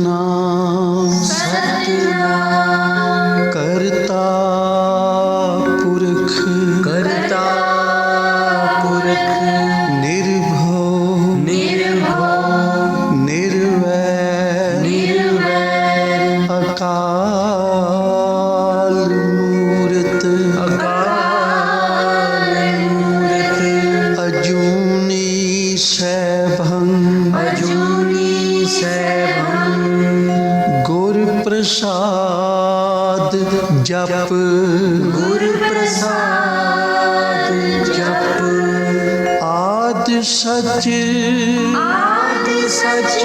सतनाम सतनाम करता पुरख करता पुरख निर्भव निर्भव निर्वैर निर्वैर अकाल मूरत अकाल मूरत अजूनी सैभं अजूनी सैभं गुर प्रसाद जप गुरु प्रसाद जप आद सच आदि सच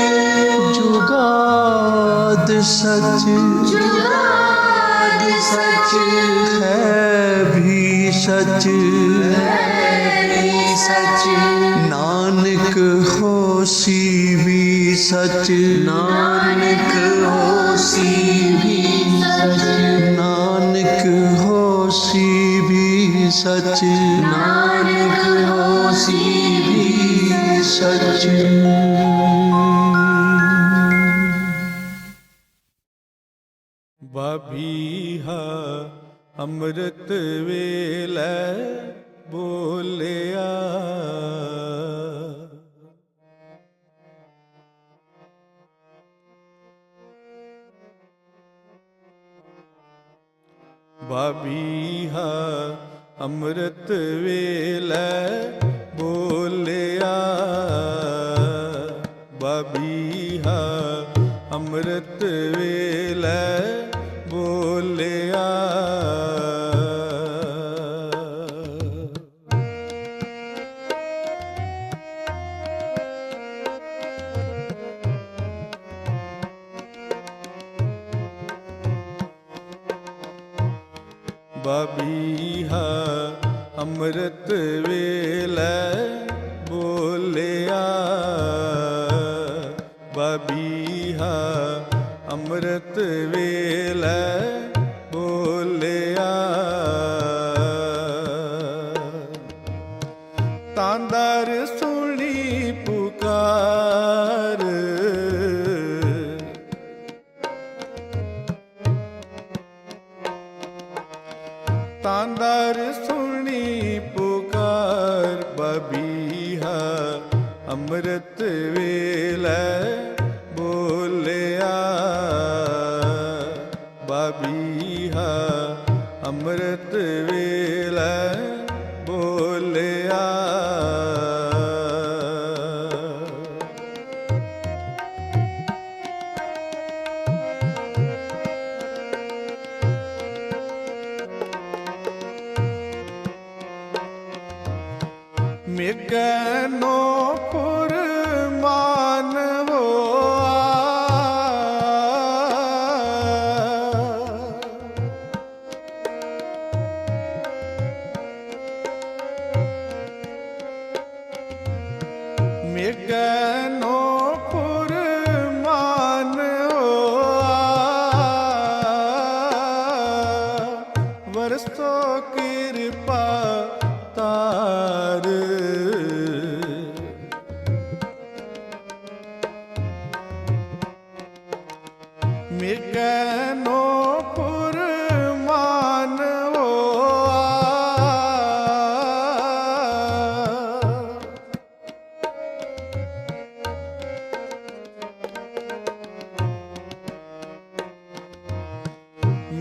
जुगाद सच जुगाद सच है भी सच है सच नानक होसी भी सच नानक होसी भी सच नानक होसी भी सच नानक होसी भी सच ਬਾਬੀਹਾ ਅੰਮ੍ਰਿਤ ਵੇਲੇ ਬੋਲਿਆ ਬਾਬੀਹਾ ਅੰਮ੍ਰਿਤ ਵੇਲੇ ਬੋਲਿਆ ਬਾਬੀਹਾ ਅੰਮ੍ਰਿਤ ਵੇਲੇ ਬੋਲਿਆ ਬਾਬੀਹਾ ਅੰਮ੍ਰਿਤ ਵੇਲੇ ਬੋਲਿਆ ਬਾਬੀਹਾ ਅੰਮ੍ਰਿਤ ਵੇਲੇ ਬੋਲਿਆ ਤਾਂਦਰ ਸੁਣੀ ਪੁਕਾਰ ਤਾਂਦਰ ਸੁਣੀ ਪੁਕਾਰ ਬਾਬੀਹਾ ਅੰਮ੍ਰਿਤ ਵੇਲੇ ਬੋਲਿਆ ਬਾਬੀਹਾ ਅੰਮ੍ਰਿਤ ਵੇਲੇ ਬੋਲਿਆ ਮੇਘਨੋ ਫੁਰਮਾਨ ਹੋਆ ਮੇਘਨੋ ਫੁਰਮਾਨ ਹੋਆ ਵਰਸੋ ਕਿਰਪਾ ਤਾਰ ਮੇਘਨੋ ਫੁਰਮਾਨ ਹੋਆ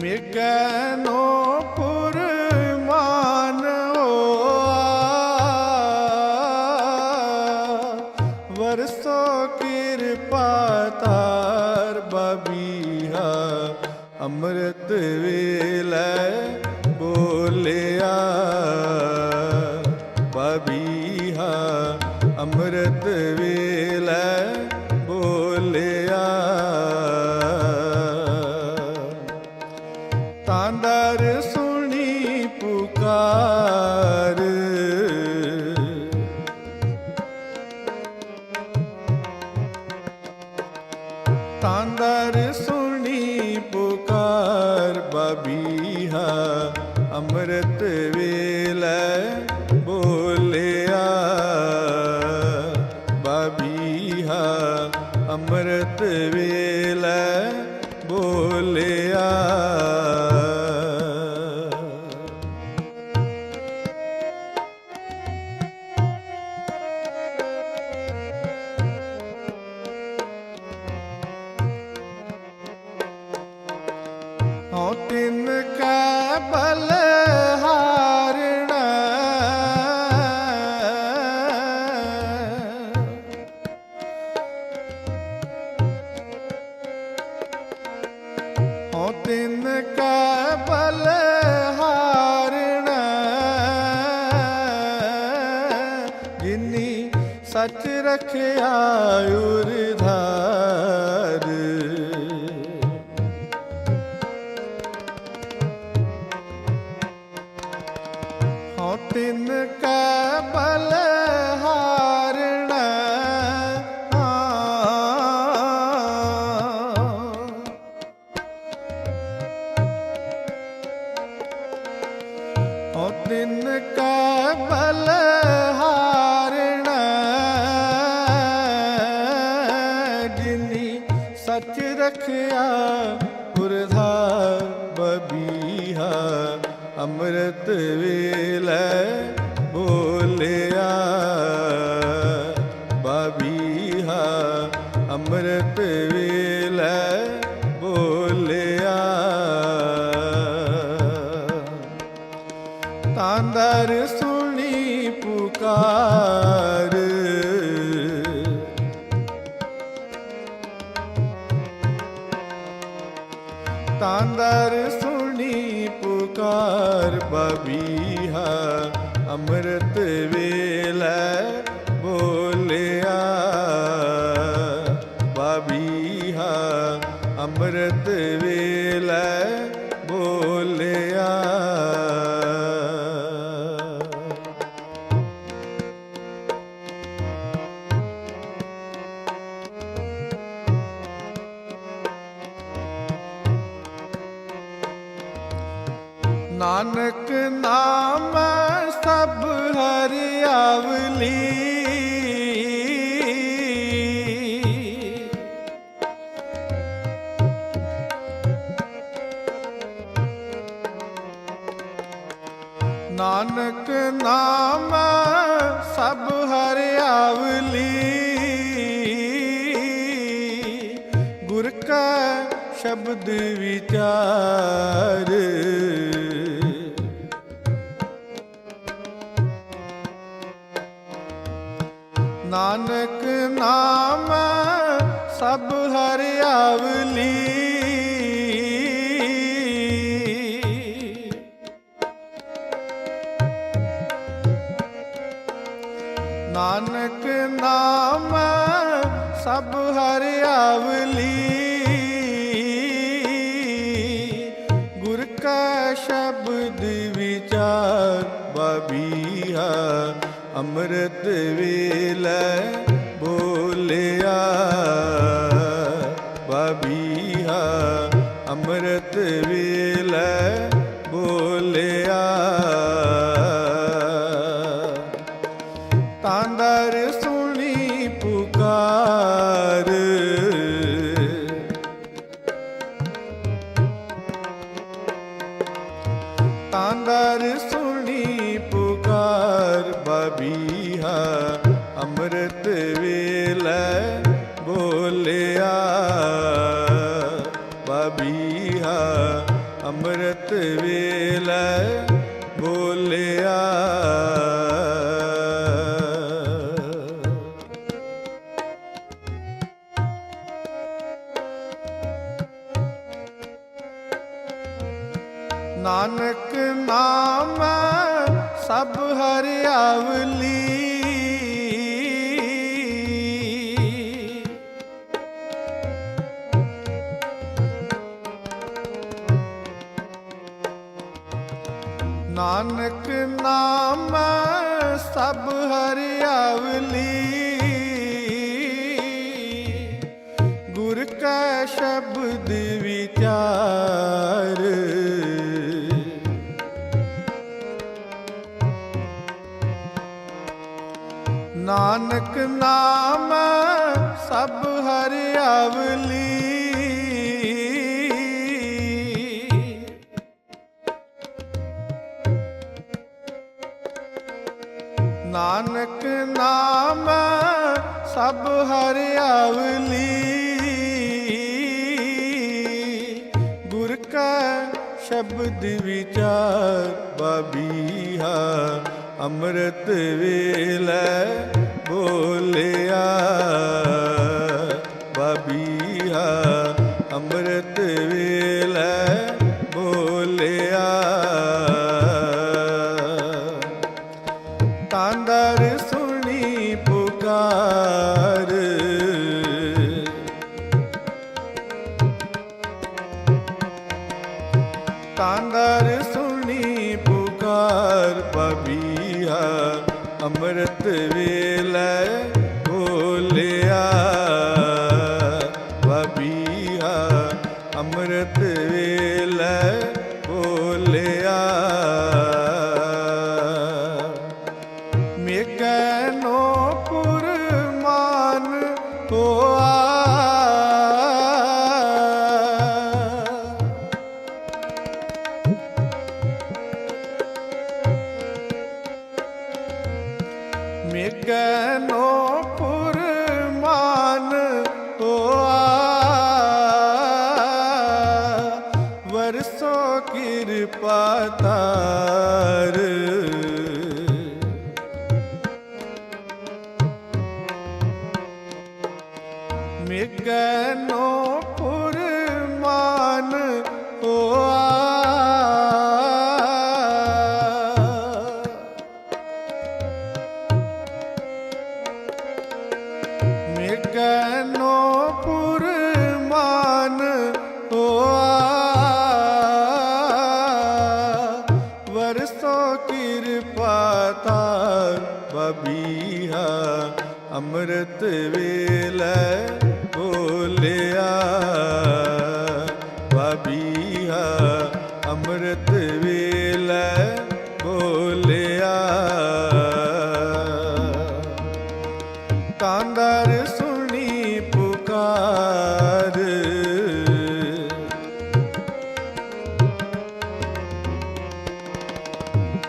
ਮੇਘਨੋ ਫੁਰਮਾਨ ਹੋਆ ਵਰਸੋ ਕਿਰਪਾ ਤਾਰ ਬਾਬੀਹਾ ਅੰਮ੍ਰਿਤ ਵੇਲੇ ਬੋਲਿਆ ਬਾਬੀਹਾ ਅੰਮ੍ਰਿਤ ਵੇਲੇ ਬੋਲਿਆ ਤਾਂਦਰ ਸੁਣੀ ਪੁਕਾਰ ਤਾਂਦਰ ਸੁਣੀ ਪੁਕਾਰ ਬਾਬੀਹਾ ਅੰਮ੍ਰਿਤ ਵੇਲੇ ਬੋਲਿਆ ਬਾਬੀਹਾ ਅੰਮ੍ਰਿਤ ਵੇਲੇ ਵੇਲੇ ਬੋਲਿਆ। ਹਉ ਤਿਨ ਕੈ ਬਲ ਹਾਰਣਾ, ਹਉ ਤਿਨ ਕੈ ਬਲ ਹਾਰਣਾ, ਜਿਨੀ ਸਚ ਰਖਿਆ ਉਰਧਾਰ। ਹਉ ਤਿਨ ਕੈ ਬਲ ਹਾਰਣਾ, ਹਉ ਤਿਨ ਕੈ ਬਲ ਹਾਰਣਾ, ਜਿਨੀ ਸਚ ਰਖਿਆ ਉਰਧਾਰ। ਬਬੀਹਾ ਅੰਮ੍ਰਿਤ ਵੇਲੇ ਬੋਲਿਆ, ਬਬੀਹਾ ਅੰਮ੍ਰਿਤ ਵੇਲੇ ਬੋਲਿਆ। ਤਾਂ ਦਰ ਸੁਣੀ ਪੁਕਾਰ, ਤਾਂ ਦਰ ਸੁਣੀ ਪੁਕਾਰ। ਬਬੀਹਾ ਅੰਮ੍ਰਿਤ ਵੇਲੇ ਬੋਲਿਆ, ਬਬੀਹਾ ਅੰਮ੍ਰਿਤ ਵੇਲੇ ਬੋਲਿਆ। ਨਾਨਕ ਨਾਮ ਸਭ ਹਰਿਆਵਲੀ, ਨਾਨਕ ਨਾਮ ਸਭ ਹਰਿਆਵਲੀ, ਗੁਰ ਕਾ ਸ਼ਬਦ ਵਿਚਾਰ। ਨਾਨਕ ਨਾਮ ਸਭ ਹਰਿਆਵਲੀ, ਨਾਨਕ ਨਾਮ ਸਭ ਹਰਿਆਵਲੀ, ਗੁਰ ਕਾ ਸ਼ਬਦ ਵਿਚਾਰ। ਬਬੀਹਾ ਅੰਮ੍ਰਿਤ ਵੇਲੇ ਬੋਲਿਆ, ਬਬੀਹਾ ਅੰਮ੍ਰਿਤ ਵੇਲੇ ਬੋਲਿਆ। ਤਾਂ ਦਰ ਸੁਣੀ ਪੁਕਾਰ, ਤਾਂ ਦਰ ਸੁਣੀ ਪੁਕਾਰ। ਬਬੀਹਾ ਅੰਮ੍ਰਿਤ ਵੇਲੇ ਬੋਲਿਆ, ਬਬੀਹਾ ਅੰਮ੍ਰਿਤ ਵੇਲੇ ਬੋਲਿਆ। ਨਾਨਕ ਨਾਮ ਸਭ ਹਰਿਆਵਲੀ, ਨਾਨਕ ਨਾਮ ਸਭ ਹਰਿਆਵਲੀ, ਗੁਰ ਕਾ ਸ਼ਬਦ ਵਿਚਾਰ। ਨਾਨਕ ਨਾਮ ਸਭ ਹਰਿਆਵਲੀ, ਨਾਨਕ ਨਾਮ ਸਭ ਹਰਿਆਵਲੀ ਗੁਰ ਕਾ ਸ਼ਬਦ ਵਿਚਾਰ ਬਾਬੀਹਾ ਅੰਮ੍ਰਿਤ ਵੇਲੇ ਬੋਲਿਆ ਬਾਬੀਹਾ ਅੰਮ੍ਰਿਤ ਵੇਲੇ ਬੋਲਿਆ ਤਾਂਦਰ ਸੁਣੀ ਪੁਕਾਰ ਤਾਂਦਰ ਸੁਣੀ ਪੁਕਾਰ ਬਾਬੀਹਾ ਅੰਮ੍ਰਿਤ ਵੇਲੇ ਬੋਲਿਆ ਬਾਬੀਹਾ ਅੰਮ੍ਰਿਤ ਵੇਲੇ ਬੋਲਿਆ ਮੇਘਨੋ ਪੁਰਮਾਨ ਹੋਆ ਮੇਘਨੋ ਪੁਰਮਾਨ ਹੋਆ ਵਰਸੋ ਕਿਰਪਾ ਤਾਰ ਮੇਘਨੋ ਪੁਰਮਾਨ ਹੋਆ ਮੇਘਨੋ ਪੁਰਮਾਨ ਹੋਆ ਵਰਸੋ ਕਿਰਪਾ ਤਾਰ ਬਾਬੀਹਾ ਅੰਮ੍ਰਿਤ ਵੇਲੇ ਬੋਲਿਆ ਬਾਬੀਹਾ ਅੰਮ੍ਰਿਤ ਵੇਲੇ ਬੋਲਿਆ ਤਾਂਦਰ ਸੁਣੀ ਪੁਕਾਰ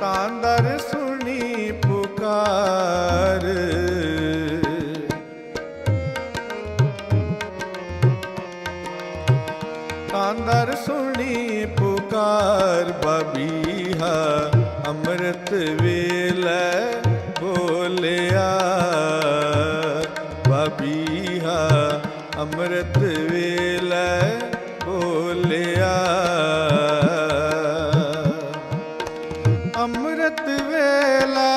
ਤਾਂਦਰ ਸੁਣੀ ਪੁਕਾਰ ਤਾਂਦਰ ਸੁਣੀ ਪੁਕਾਰ ਬਾਬੀਹਾ ਅੰਮ੍ਰਿਤ ਵੇਲੇ ਬੋਲਿਆ ਬਾਬੀਹਾ ਅੰਮ੍ਰਿਤ ਵੇਲੇ ਬੋਲਿਆ ਅੰਮ੍ਰਿਤ ਵੇਲੇ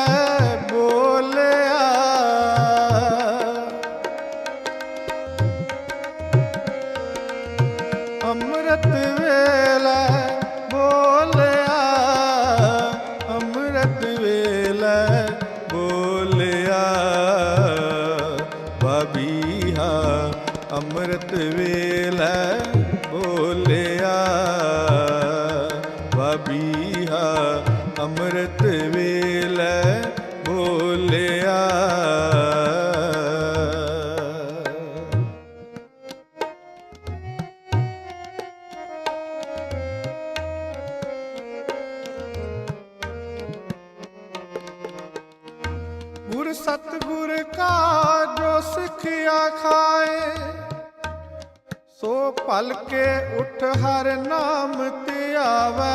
ਬੋਲਿਆ ਅੰਮ੍ਰਿਤ ਵੇਲੇ ਬੋਲਿਆ ਅੰਮ੍ਰਿਤ ਵੇਲੇ ਬੋਲਿਆ ਬਾਬੀਹਾ ਅੰਮ੍ਰਿਤ ਵੇਲੇ ਬੋਲਿਆ ਬਾਬੀਹਾ ਅੰਮ੍ਰਿਤ ਵੇਲੇ ਬੋਲਿਆ ਗੁਰ ਸਤਿਗੁਰ ਕਾ ਜੋ ਸਿੱਖਿਆ ਖਾਏ ਸੋ ਭਲ ਕੇ ਉਠ ਹਰ ਨਾਮ ਤੇ ਆਵੈ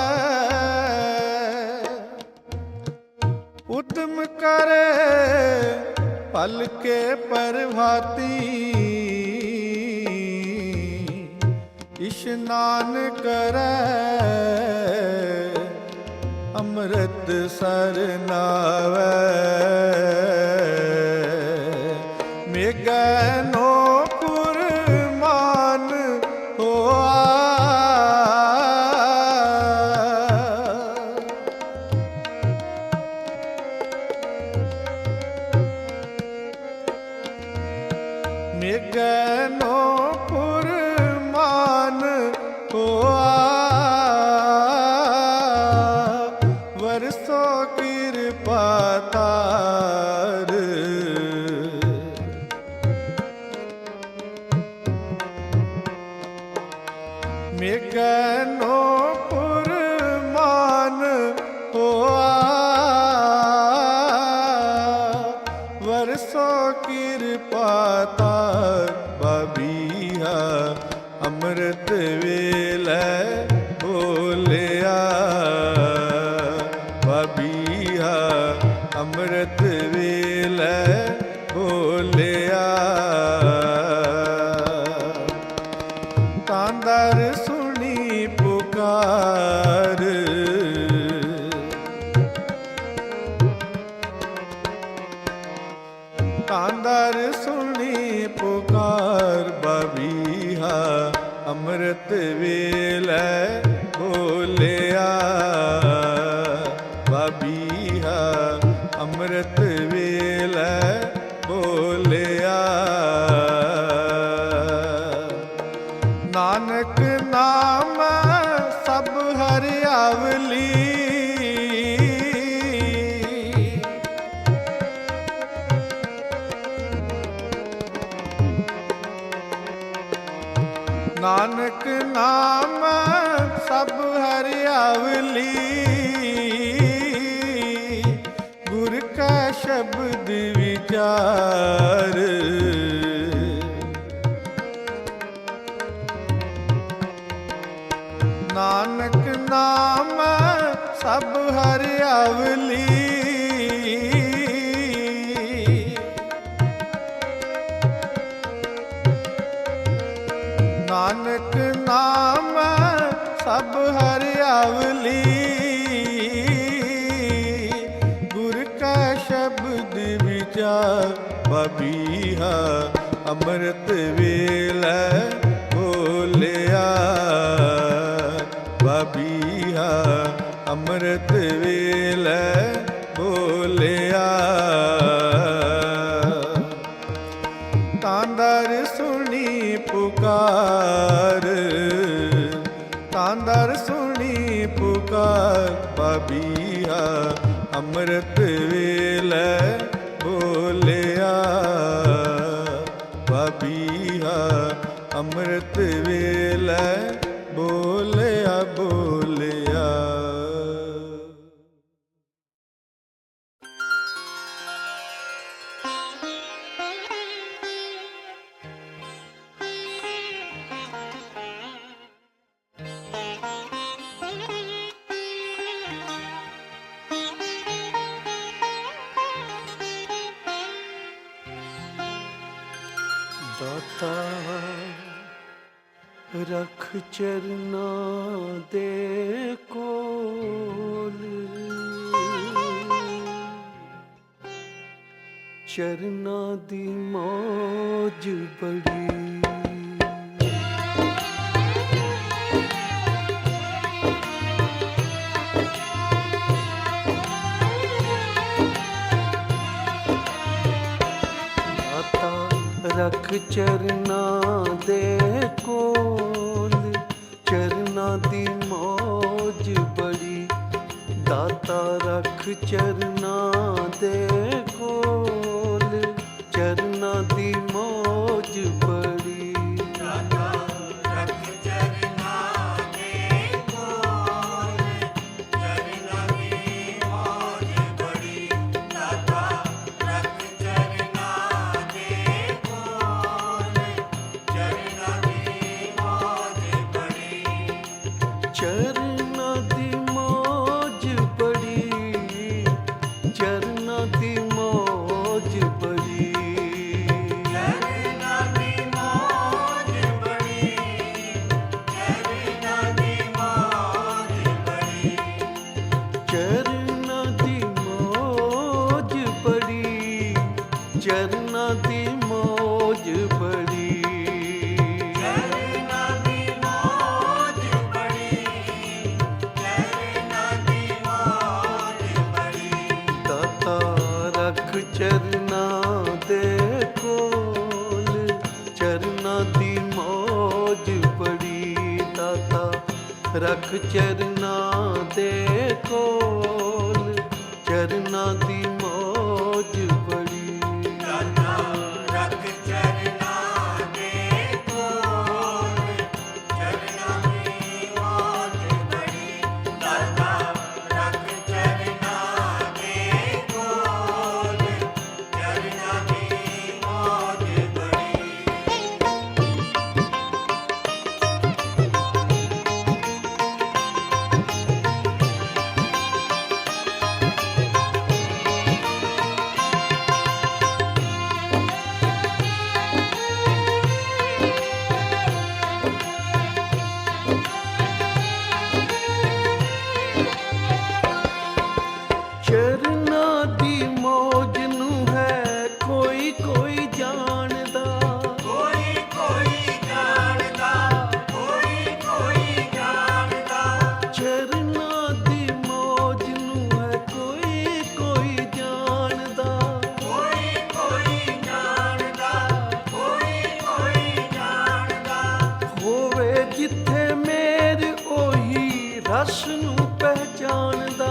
ਉਦਮ ਕਰੇ ਭਲ ਕੇ ਪ੍ਰਭਾਤੀ ਇਸ਼ਨਾਨ ਕਰੇ ਅੰਮ੍ਰਿਤ ਸਰ ਨਾਵੈ ਮੇਘਨੋ ਪੁਰਮਾਨ ਹੋਆ ਮੇਘਨੋ ਪੁਰਮਾਨ ਹੋਆ ਵਰਸੋ ਕਿਰਪਾ ਤਾਰ ਮੇਘਨੋ ਪੁਰਮਾਨ ਹੋਆ ਅੰਮ੍ਰਿਤ ਵੇਲੇ ਬੋਲਿਆ ਭਾਬੀਆ ਅੰਮ੍ਰਿਤ ਵੇਲੇ ਬੋਲਿਆ ਤਾਂਦਰ ਸੁਣੀ ਪੁਕਾਰ ਤਾਂਦਰ ਸੁਣੀ ਪੁਕਾਰ ਬਬੀਹਾ ਅੰਮ੍ਰਿਤ ਵੇਲੇ ਬੋਲਿਆ ਬਬੀਹਾ ਅੰਮ੍ਰਿਤ ਵੇਲੇ ਬੋਲਿਆ ਨਾਨਕ ਨਾਮ ਸਭ ਹਰਿਆਵਲੀ ਨਾਨਕ ਨਾਮ ਸਭ ਹਰਿਆਵਲੀ ਗੁਰ ਕਾ ਸ਼ਬਦ ਵਿਚਾਰ ਨਾਨਕ ਨਾਮ ਸਭ ਹਰਿਆਵਲੀ ਨਾਨਕ ਨਾਮ ਸਭ ਹਰਿਆਵਲੀ ਗੁਰ ਕਾ ਸ਼ਬਦ ਵਿਚਾਰ ਬਬੀਹਾ ਅੰਮ੍ਰਿਤ ਵੇਲੇ ਬੋਲਿਆ ਬਬੀਹਾ ਅੰਮ੍ਰਿਤ ਵੇਲੇ ਬੋਲਿਆ ਤਾਂਦਰ ਸੁਣੀ ਪੁਕਾਰ ਤਾਂਦਰ ਸੁਣੀ ਪੁਕਾਰ ਬਬੀਹਾ ਅੰਮ੍ਰਿਤ ਵੇਲੇ ਬੋਲਿਆ ਬਬੀਹਾ ਅੰਮ੍ਰਿਤ ਵੇਲੇ ਬੋਲਿਆ ਬੋਲਿਆ ਦਾਤਾ ਰਖ ਚਰਨਾਂ ਦੇ ਕੋਲ ਚਰਨਾਂ ਦੀ ਮੌਜ ਬੜੀ ਰਖ ਚਰਨਾਂ ਦੇ ਕੋਲ ਚਰਨਾਂ ਦੀ ਮੌਜ ਬੜੀ ਦਾਤਾ ਰਖ ਚਰਨਾਂ ਦੇ ਕੋਲ ਚਰਨਾਂ ਦੀ ਮੌਜ ਬੜੀ ਦਾਤਾ ਰਖ ਚਰਨਾਂ ਦੇ ਕੋਲ ਚਰਨਾਂ ਦੀ ਮੌਜ ਬੜੀ ਦਾਤਾ ਰਖ ਚਰਨਾਂ ਦੇ ਕੋਲ ਚਰਨਾਂ ਦੀ ਮੌਜ ਬੜੀ ਚਰਨਾਂ ਦੀ ਮੌਜ ਬੜੀ ਚਰਨਾਂ ਦੀ ਮੌਜ ਬੜੀ ਚਰਨਾਂ ਦੀ ਮੌਜ ਬੜੀ ਚਰਨਾਂ ਦੀ ਮੌਜ ਬੜੀ ਚਰਨਾਂ ਦੀ ਮੌਜ ਬੜੀ ਚਰਨਾਂ ਦੀ ਮੌਜ ਬੜੀ ਚਰਨਾਂ ਦੀ ਮੌਜ ਬੜੀ ਚਰਨਾਂ ਦੀ ਮੌਜ ਬੜੀ ਦਾਤਾ ਰਖ ਚਰਨਾਂ ਦੇ ਕੋਲ ਚਰਨਾਂ ਦੀ ਮੌਜ ਬੜੀ ਦਾਤਾ ਰਖ ਚਰਨਾਂ ਦੇ ਕੋਲ ਚਰਨਾਂ ਦੀ ਮੌਜ ਬੜੀ ਦਾਤਾ ਰਖ ਚਰਨਾਂ ਦੇ ਕੋਲ ਚਰਨਾਂ ਦੀ ਮੌਜ ਬੜੀ ਦਾਤਾ ਰਖ ਚਰਨਾਂ ਦੇ ਕੋਲ ਚਰਨਾਂ ਦੀ ਮੌਜ ਬੜੀ ਜਿੱਥੇ ਮੇਰ ਉਹੀ ਰਸ ਨੂੰ ਪਹਿਚਾਣਦਾ,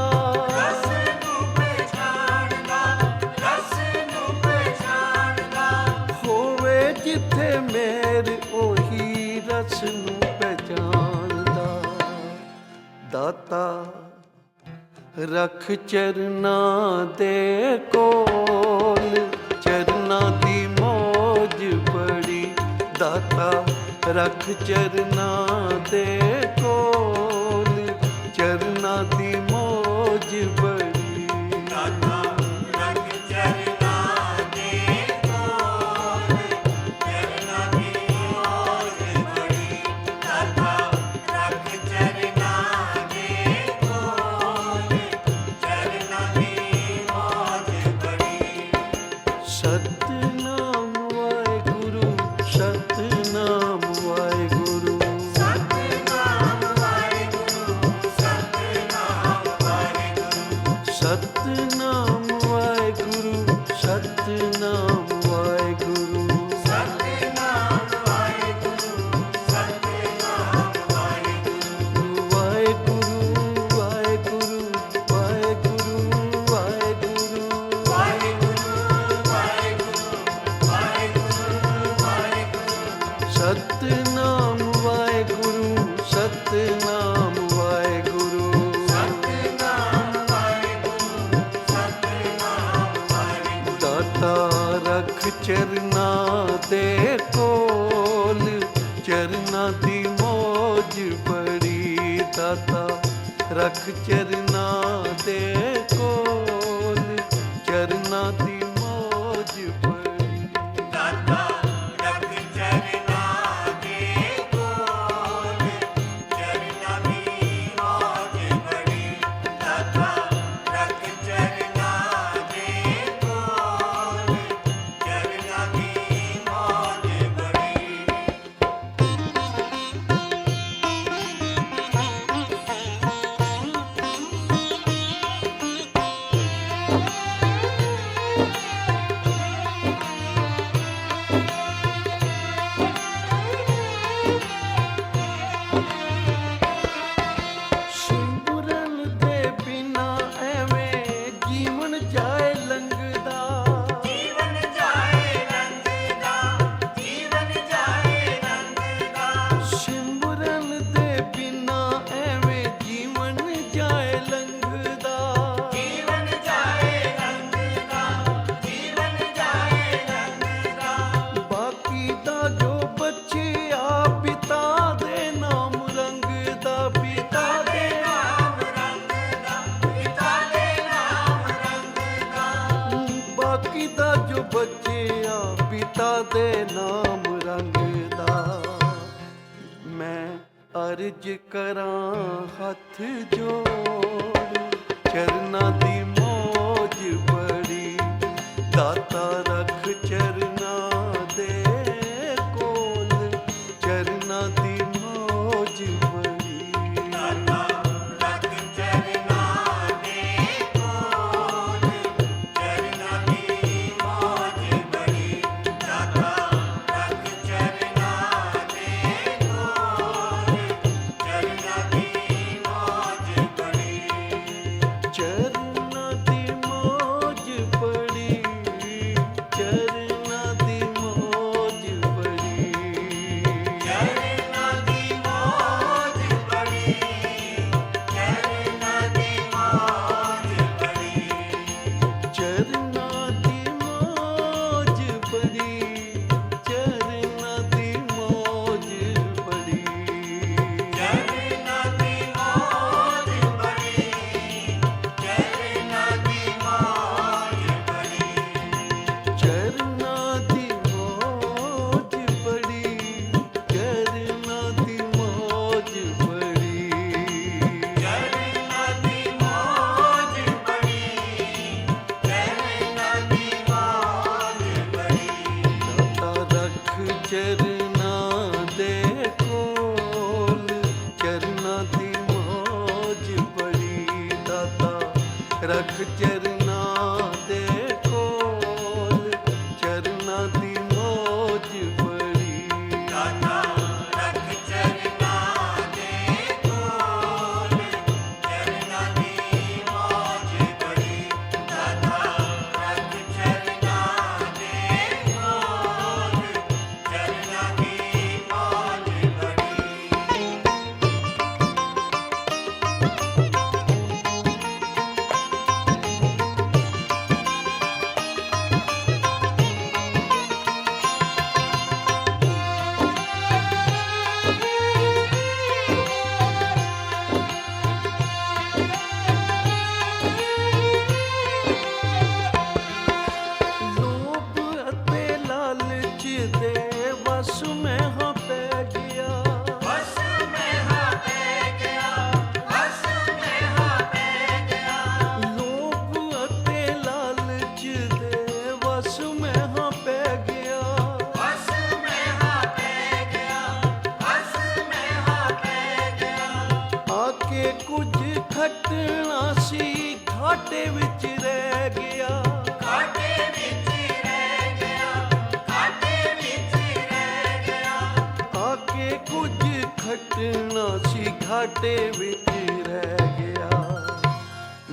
ਰਸ ਨੂੰ ਪਹਿਚਾਣਦਾ, ਰਸ ਨੂੰ ਪਹਿਚਾਣਦਾ। ਹੋਵੇ ਜਿੱਥੇ ਮੇਰ ਉਹੀ ਰਸ ਨੂੰ ਪਹਿਚਾਣਦਾ। ਦਾਤਾ ਰੱਖ ਚਰਨਾਂ ਦੇ ਕੋਲ, ਚਰਨਾਂ ਦੀ ਮੌਜ ਬੜੀ। ਦਾਤਾ ਰੱਖ ਚਰਨਾਂ ਦੇ ਕੋਲ, ਚਰਨਾਂ ਦੀ ਮੌਜ ਬੜੀ। ਦਾਤਾ ਰੱਖ ਚਰਨਾਂ ਦੇ ਕੋਲ, ਚਰਨਾਂ ਦੀ ਮੌਜ ਬੜੀ। ਦਾਤਾ ਰੱਖ ਚਰਨਾਂ ਦੇ ਕੋਲ, ਚਰਨਾਂ ਦੀ ਮੌਜ ਬੜੀ। ਸਤਿਨਾਮ ਵਾਹਿਗੁਰੂ, ਸਤਿਨਾਮ ਵਾਹਿਗੁਰੂ। ਸਤਿਨਾਮ ਵਾਹਿਗੁਰੂ, ਸਤਿਨਾਮ ਵਾਹਿਗੁਰੂ। ਸਤਿਨਾਮ ਵਾਹਿਗੁਰੂ, ਸਤਿਨਾਮ ਵਾਹਿਗੁਰੂ। ਸਤਿਨਾਮ ਵਾਹਿਗੁਰੂ, ਸਤਿਨਾਮ ਵਾਹਿਗੁਰੂ। ਵਾਹਿਗੁਰੂ ਵਾਹਿਗੁਰੂ ਵਾਹਿਗੁਰੂ ਵਾਹਿਗੁਰੂ। ਵਾਹਿਗੁਰੂ, ਵਾਹਿਗੁਰੂ, ਵਾਹਿਗੁਰੂ, ਵਾਹਿਗੁਰੂ। ਸਤਿਨਾਮ ਵਾਹਿਗੁਰੂ, ਸਤਿਨਾਮ ਵਾਹਿਗੁਰੂ। ਸਤਿਨਾਮ ਵਾਹਿਗੁਰੂ, ਸਤਿਨਾਮ ਵਾਹਿਗੁਰੂ। ਦਾਤਾ ਰੱਖ ਚਰਨਾਂ ਦੇ ਕੋਲ, ਚਰਨਾਂ ਦੀ ਮੌਜ ਬੜੀ। ਦਾਤਾ ਰੱਖ ਚਰਨਾਂ ਦੇ ਕੋਲ, ਚਰਨਾਂ ਦੀ ਮੌਜ ਬੜੀ। ਦਾਤਾ ਰੱਖ ਚਰਨਾਂ ਦੇ ਕੋਲ, ਚਰਨਾਂ ਦੀ ਮੌਜ ਬੜੀ। ਦਾਤਾ ਰੱਖ ਚਰਨਾਂ ਦੇ ਕੋਲ, ਚਰਨਾਂ ਦੀ ਮੌਜ ਬੜੀ। ਸਿਮਰਨ ਦੇ ਬਿਨਾ ਐਵੇਂ ਜੀਵਨ ਜਾਏ ਲੰਘਦਾ। ਜੀਵਨ ਜਾਏ ਲੰਘਦਾ, ਜੀਵਨ ਜਾਏ ਲੰਘਦਾ। ਸਿਮਰਨ ਦੇ ਬਿਨਾ ਐਵੇਂ ਜੀਵਨ ਜਾਏ ਲੰਘਦਾ। ਜੀਵਨ ਜਾਏ ਲੰਘਦਾ, ਜੀਵਨ ਜਾਏ ਲੰਘਦਾ। ਬਾਕੀ ਦਾ ਜੋ ਬਚਿਆ ਪਿਤਾ ਦੇ ਨਾਮ ਰੰਗਦਾ। ਪਿਤਾ ਦੇ ਨਾਮ ਰੰਗਦਾ, ਪਿਤਾ ਦੇ ਨਾਮ ਰੰਗਦਾ। ਬਾਕੀ ਦਾ ਜੋ ਬਚਿਆ ਪਿਤਾ ਦੇ ਨਾਮ ਰੰਗਦਾ। ਮੈਂ ਅਰਜ ਕਰਾਂ ਹੱਥ ਜੋੜ, ਚਰਨਾਂ ਦੀ ਮੌਜ ਬੜੀ। ਦਾਤਾ ਰੱਖ ਚਰਨਾਂ ਦੇ ਕੋਲ, ਚਰਨਾਂ ਦੀ ਮੌਜ ਬੜੀ। ਦਾਤਾ ਰੱਖ ਚਰਨਾਂ ਦੇ ਕੋਲ, ਚਰਨਾਂ ਦੀ ਮੌਜ ਬੜੀ। ਦਾਤਾ ਰੱਖ ਚਰਨਾਂ ਦੇ ਕੋਲ, ਚਰਨਾਂ ਦੀ ਮੌਜ ਬੜੀ। ਚਰਨਾਂ ਦੀ ਮੌਜ ਬੜੀ, ਚਰਨਾਂ ਦੀ ਮੌਜ ਬੜੀ। ਚਰਨਾਂ ਦੀ ਮੌਜ ਬੜੀ, ਚਰਨਾਂ ਦੀ ਮੌਜ ਬੜੀ। ਚਰਨਾਂ ਦੀ ਮੌਜ ਬੜੀ, ਚਰਨਾਂ ਦੀ ਮੌਜ ਬੜੀ। ਚਰਨਾਂ ਦੀ ਮੌਜ ਬੜੀ, ਚਰਨਾਂ ਦੀ ਮੌਜ ਬੜੀ। ਚਰਨਾਂ ਦੀ ਮੌਜ ਬੜੀ, ਚਰਨਾਂ ਦੀ ਮੌਜ ਬੜੀ। ਚਰਨਾਂ ਦੀ ਮੌਜ ਬੜੀ, ਚਰਨਾਂ ਦੀ ਮੌਜ ਬੜੀ। ਦਾਤਾ ਰੱਖ ਚਰਨਾਂ ਦੇ ਕੋਲ, ਚਰਨਾਂ ਦੀ ਮੌਜ ਬੜੀ। ਦਾਤਾ ਰੱਖ ਚਰਨਾਂ ਦੇ ਕੋਲ, ਚਰਨਾਂ ਦੀ ਮੌਜ ਬੜੀ। ਦਾਤਾ ਰੱਖ ਚਰਨਾਂ ਕੇ ਕੁਝ ਖੱਟਣਾ ਸੀ ਘਾਟੇ ਵਿੱਚ ਰਹਿ ਗਿਆ। ਘਾਟੇ ਵਿੱਚ ਰਹਿ ਗਿਆ, ਘਾਟੇ ਵਿੱਚ ਰਹਿ ਗਿਆ। ਆ ਕੇ ਕੁਝ ਖੱਟਣਾ ਸੀ ਘਾਟੇ ਵਿੱਚ ਰਹਿ ਗਿਆ।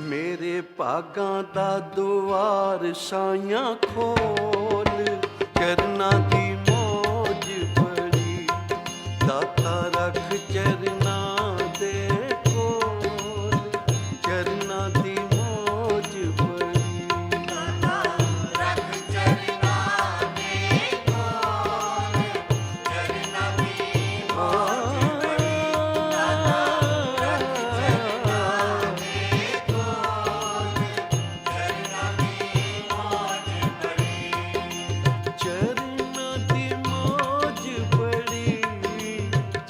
ਮੇਰੇ ਭਾਗਾਂ ਦਾ ਦੁਆਰ ਸਾਈਆਂ ਖੋਲ, ਚਰਨਾਂ ਦੀ ਮੌਜ ਬੜੀ, ਦਾਤਾ ਰੱਖ ਚਰਨਾਂ ਦੇ ਕੋਲ, ਚਰਨਾਂ ਦੀ ਮੌਜ ਬੜੀ। ਰੱਖ ਚਰਨਾਂ ਦੇ ਕੋਲ, ਚਰਨਾਂ ਦੀ ਮੌਜ ਬੜੀ। ਰੱਖ ਚਰਨਾਂ ਦੇ ਕੋਲ, ਚਰਨਾਂ ਦੀ ਮੌਜ ਬੜੀ। ਚਰਨਾਂ ਦੀ ਮੌਜ ਬੜੀ,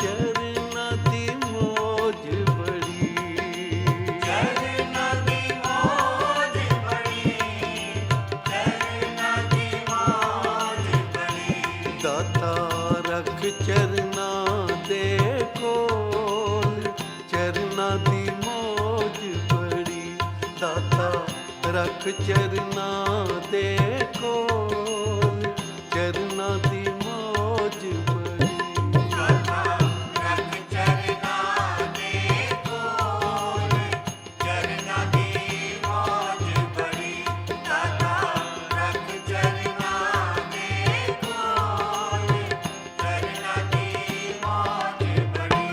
ਚਰਨਾਂ ਦੀ ਮੌਜ ਬੜੀ। ਚਰਨਾਂ ਦੀ ਮੌਜ ਬੜੀ, ਚਰਨਾਂ ਦੀ ਮੌਜ ਬੜੀ। ਦਾਤਾ ਰੱਖ ਚਰਨਾਂ ਦੇ ਕੋਲ, ਚਰਨਾਂ ਦੀ ਮੌਜ ਬੜੀ। ਦਾਤਾ ਰੱਖ ਚਰਨਾਂ ਦੇ ਕੋਲ, ਚਰਨਾਂ ਦੀ ਮੌਜ ਬੜੀ। ਦਾਤਾ ਰੱਖ ਚਰਨਾਂ ਦੇ ਕੋਲ, ਚਰਨਾਂ ਦੀ ਮੌਜ ਬੜੀ। ਦਾਤਾ ਰੱਖ ਚਰਨਾਂ ਦੇ ਕੋਲ, ਚਰਨਾਂ ਦੀ ਮੌਜ ਬੜੀ।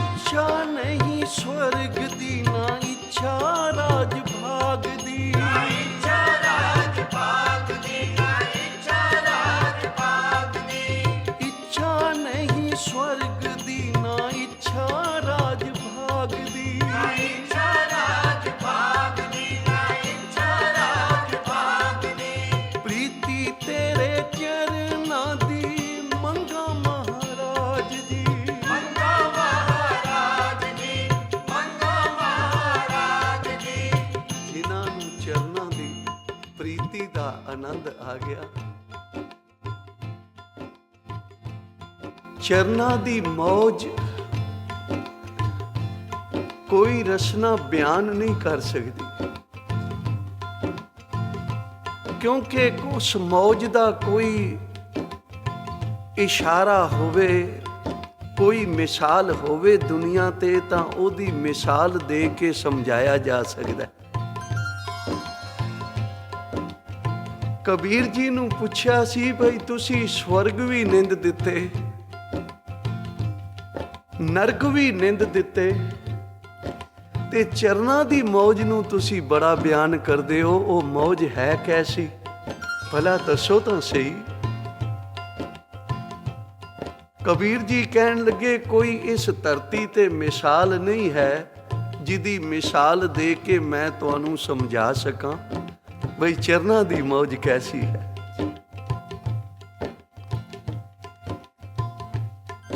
ਇੱਛਾ ਨਹੀਂ ਸਵਰਗ ਦੀ, ਨਾ ਇੱਛਾ ਰਾਜ ਭਾਗ ਦੀ। ਇੱਛਾ ਰਾਜ ਭਾਗ ਦੀ, ਇੱਛਾ ਰਾਜ ਭਾਗ ਦੀ। ਇੱਛਾ ਨਹੀਂ ਸਵਰਗ ਦੀ, ਨਾ ਇੱਛਾ ਰਾਜ ਭਾਗ ਦੀ। ਇੱਛਾ ਰਾਜ ਭਾਗ ਦੀ, ਇੱਛਾ ਰਾਜ ਭਾਗ ਦੀ। ਪ੍ਰੀਤੀ ਤੇਰੇ ਚਰਨਾਂ ਦੀ ਮੰਗਾ ਮਹਾਰਾਜ ਜੀ। ਮੰਗਾ ਮਹਾਰਾਜ ਜੀ, ਮੰਗਾ ਮਹਾਰਾਜ ਜੀ। ਜਿਨ੍ਹਾਂ ਨੂੰ ਚਰਨਾਂ ਦੀ ਪ੍ਰੀਤੀ ਦਾ ਆਨੰਦ ਆ ਗਿਆ, ਚਰਨਾਂ ਦੀ ਮੌਜ ਕੋਈ ਰਸਨਾ ਬਿਆਨ ਨਹੀਂ ਕਰ ਸਕਦੀ, ਕਿਉਂਕਿ ਉਸ ਮੌਜ ਦਾ ਕੋਈ ਇਸ਼ਾਰਾ ਹੋਵੇ, ਕੋਈ ਮਿਸਾਲ ਹੋਵੇ ਦੁਨੀਆ ਤੇ, ਤਾਂ ਉਹਦੀ ਮਿਸਾਲ ਦੇ ਕੇ ਸਮਝਾਇਆ ਜਾ ਸਕਦਾ ਹੈ। ਕਬੀਰ ਜੀ ਨੂੰ ਪੁੱਛਿਆ ਸੀ, ਭਈ ਤੁਸੀਂ ਸਵਰਗ ਵੀ ਨਿੰਦ ਦਿੱਤੇ, ਨਰਕ ਵੀ ਨਿੰਦ ਦਿੱਤੇ, ਤੇ ਚਰਨਾਂ ਦੀ ਮੌਜ ਨੂੰ ਤੁਸੀਂ ਬੜਾ ਬਿਆਨ ਕਰਦੇ ਹੋ, ਉਹ ਮੌਜ ਹੈ ਕੈਸੀ? ਭਲਾ ਦੱਸੋ ਤਾਂ ਸਹੀ। ਕਬੀਰ ਜੀ ਕਹਿਣ ਲੱਗੇ, ਕੋਈ ਇਸ ਧਰਤੀ ਤੇ ਮਿਸਾਲ ਨਹੀਂ ਹੈ ਜਿਹਦੀ ਮਿਸਾਲ ਦੇ ਕੇ ਮੈਂ ਤੁਹਾਨੂੰ ਸਮਝਾ ਸਕਾਂ ਬਈ ਚਰਨਾਂ ਦੀ ਮੌਜ ਕੈਸੀ ਹੈ।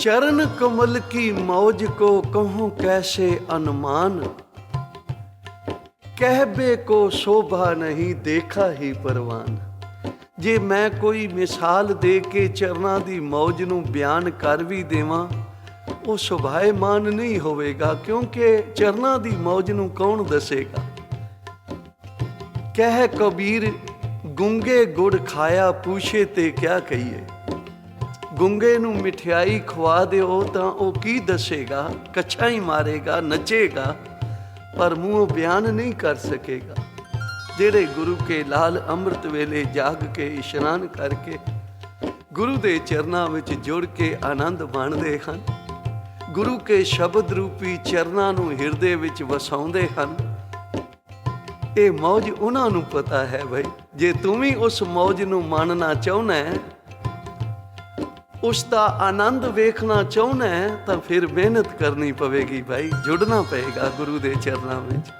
चरण कमल की मौज को कहूँ कैसे अनुमान, कहबे को शोभा नहीं देखा ही परवान। जे मैं कोई मिसाल दे के चरना दी मौज नूं बयान कर भी देवां, वो शोभायमान नहीं होवेगा, क्योंकि चरना दी मौज नूं कौन दसेगा। कह कबीर गूंगे गुड़ खाया, पूछे ते क्या कहिए। ਗੁੰਗੇ ਨੂੰ ਮਠਿਆਈ ਖਵਾ ਦਿਓ ਤਾਂ ਉਹ ਕੀ ਦੱਸੇਗਾ, ਕੱਛਾ ਹੀ ਮਾਰੇਗਾ, ਨੱਚੇਗਾ, ਪਰ ਮੂੰਹੋਂ ਬਿਆਨ ਨਹੀਂ ਕਰ ਸਕੇਗਾ। ਜਿਹੜੇ ਗੁਰੂ ਕੇ ਲਾਲ ਅੰਮ੍ਰਿਤ ਵੇਲੇ ਜਾਗ ਕੇ ਇਸ਼ਨਾਨ ਕਰਕੇ ਗੁਰੂ ਦੇ ਚਰਨਾਂ ਵਿੱਚ ਜੁੜ ਕੇ ਆਨੰਦ ਮਾਣਦੇ ਹਨ, ਗੁਰੂ ਕੇ ਸ਼ਬਦ ਰੂਪੀ ਚਰਨਾਂ ਨੂੰ ਹਿਰਦੇ ਵਿੱਚ ਵਸਾਉਂਦੇ ਹਨ, ਇਹ ਮੌਜ ਉਹਨਾਂ ਨੂੰ ਪਤਾ ਹੈ। ਬਈ ਜੇ ਤੂੰ ਵੀ ਉਸ ਮੌਜ ਨੂੰ ਮਾਣਨਾ ਚਾਹੁੰਦਾ ਹੈ, ਉਸ ਦਾ ਆਨੰਦ ਵੇਖਣਾ ਚਾਹੁੰਦਾ ਹੈ, ਤਾਂ ਫਿਰ ਮਿਹਨਤ ਕਰਨੀ ਪਵੇਗੀ ਭਾਈ, ਜੁੜਨਾ ਪਏਗਾ ਗੁਰੂ ਦੇ ਚਰਨਾਂ ਵਿੱਚ।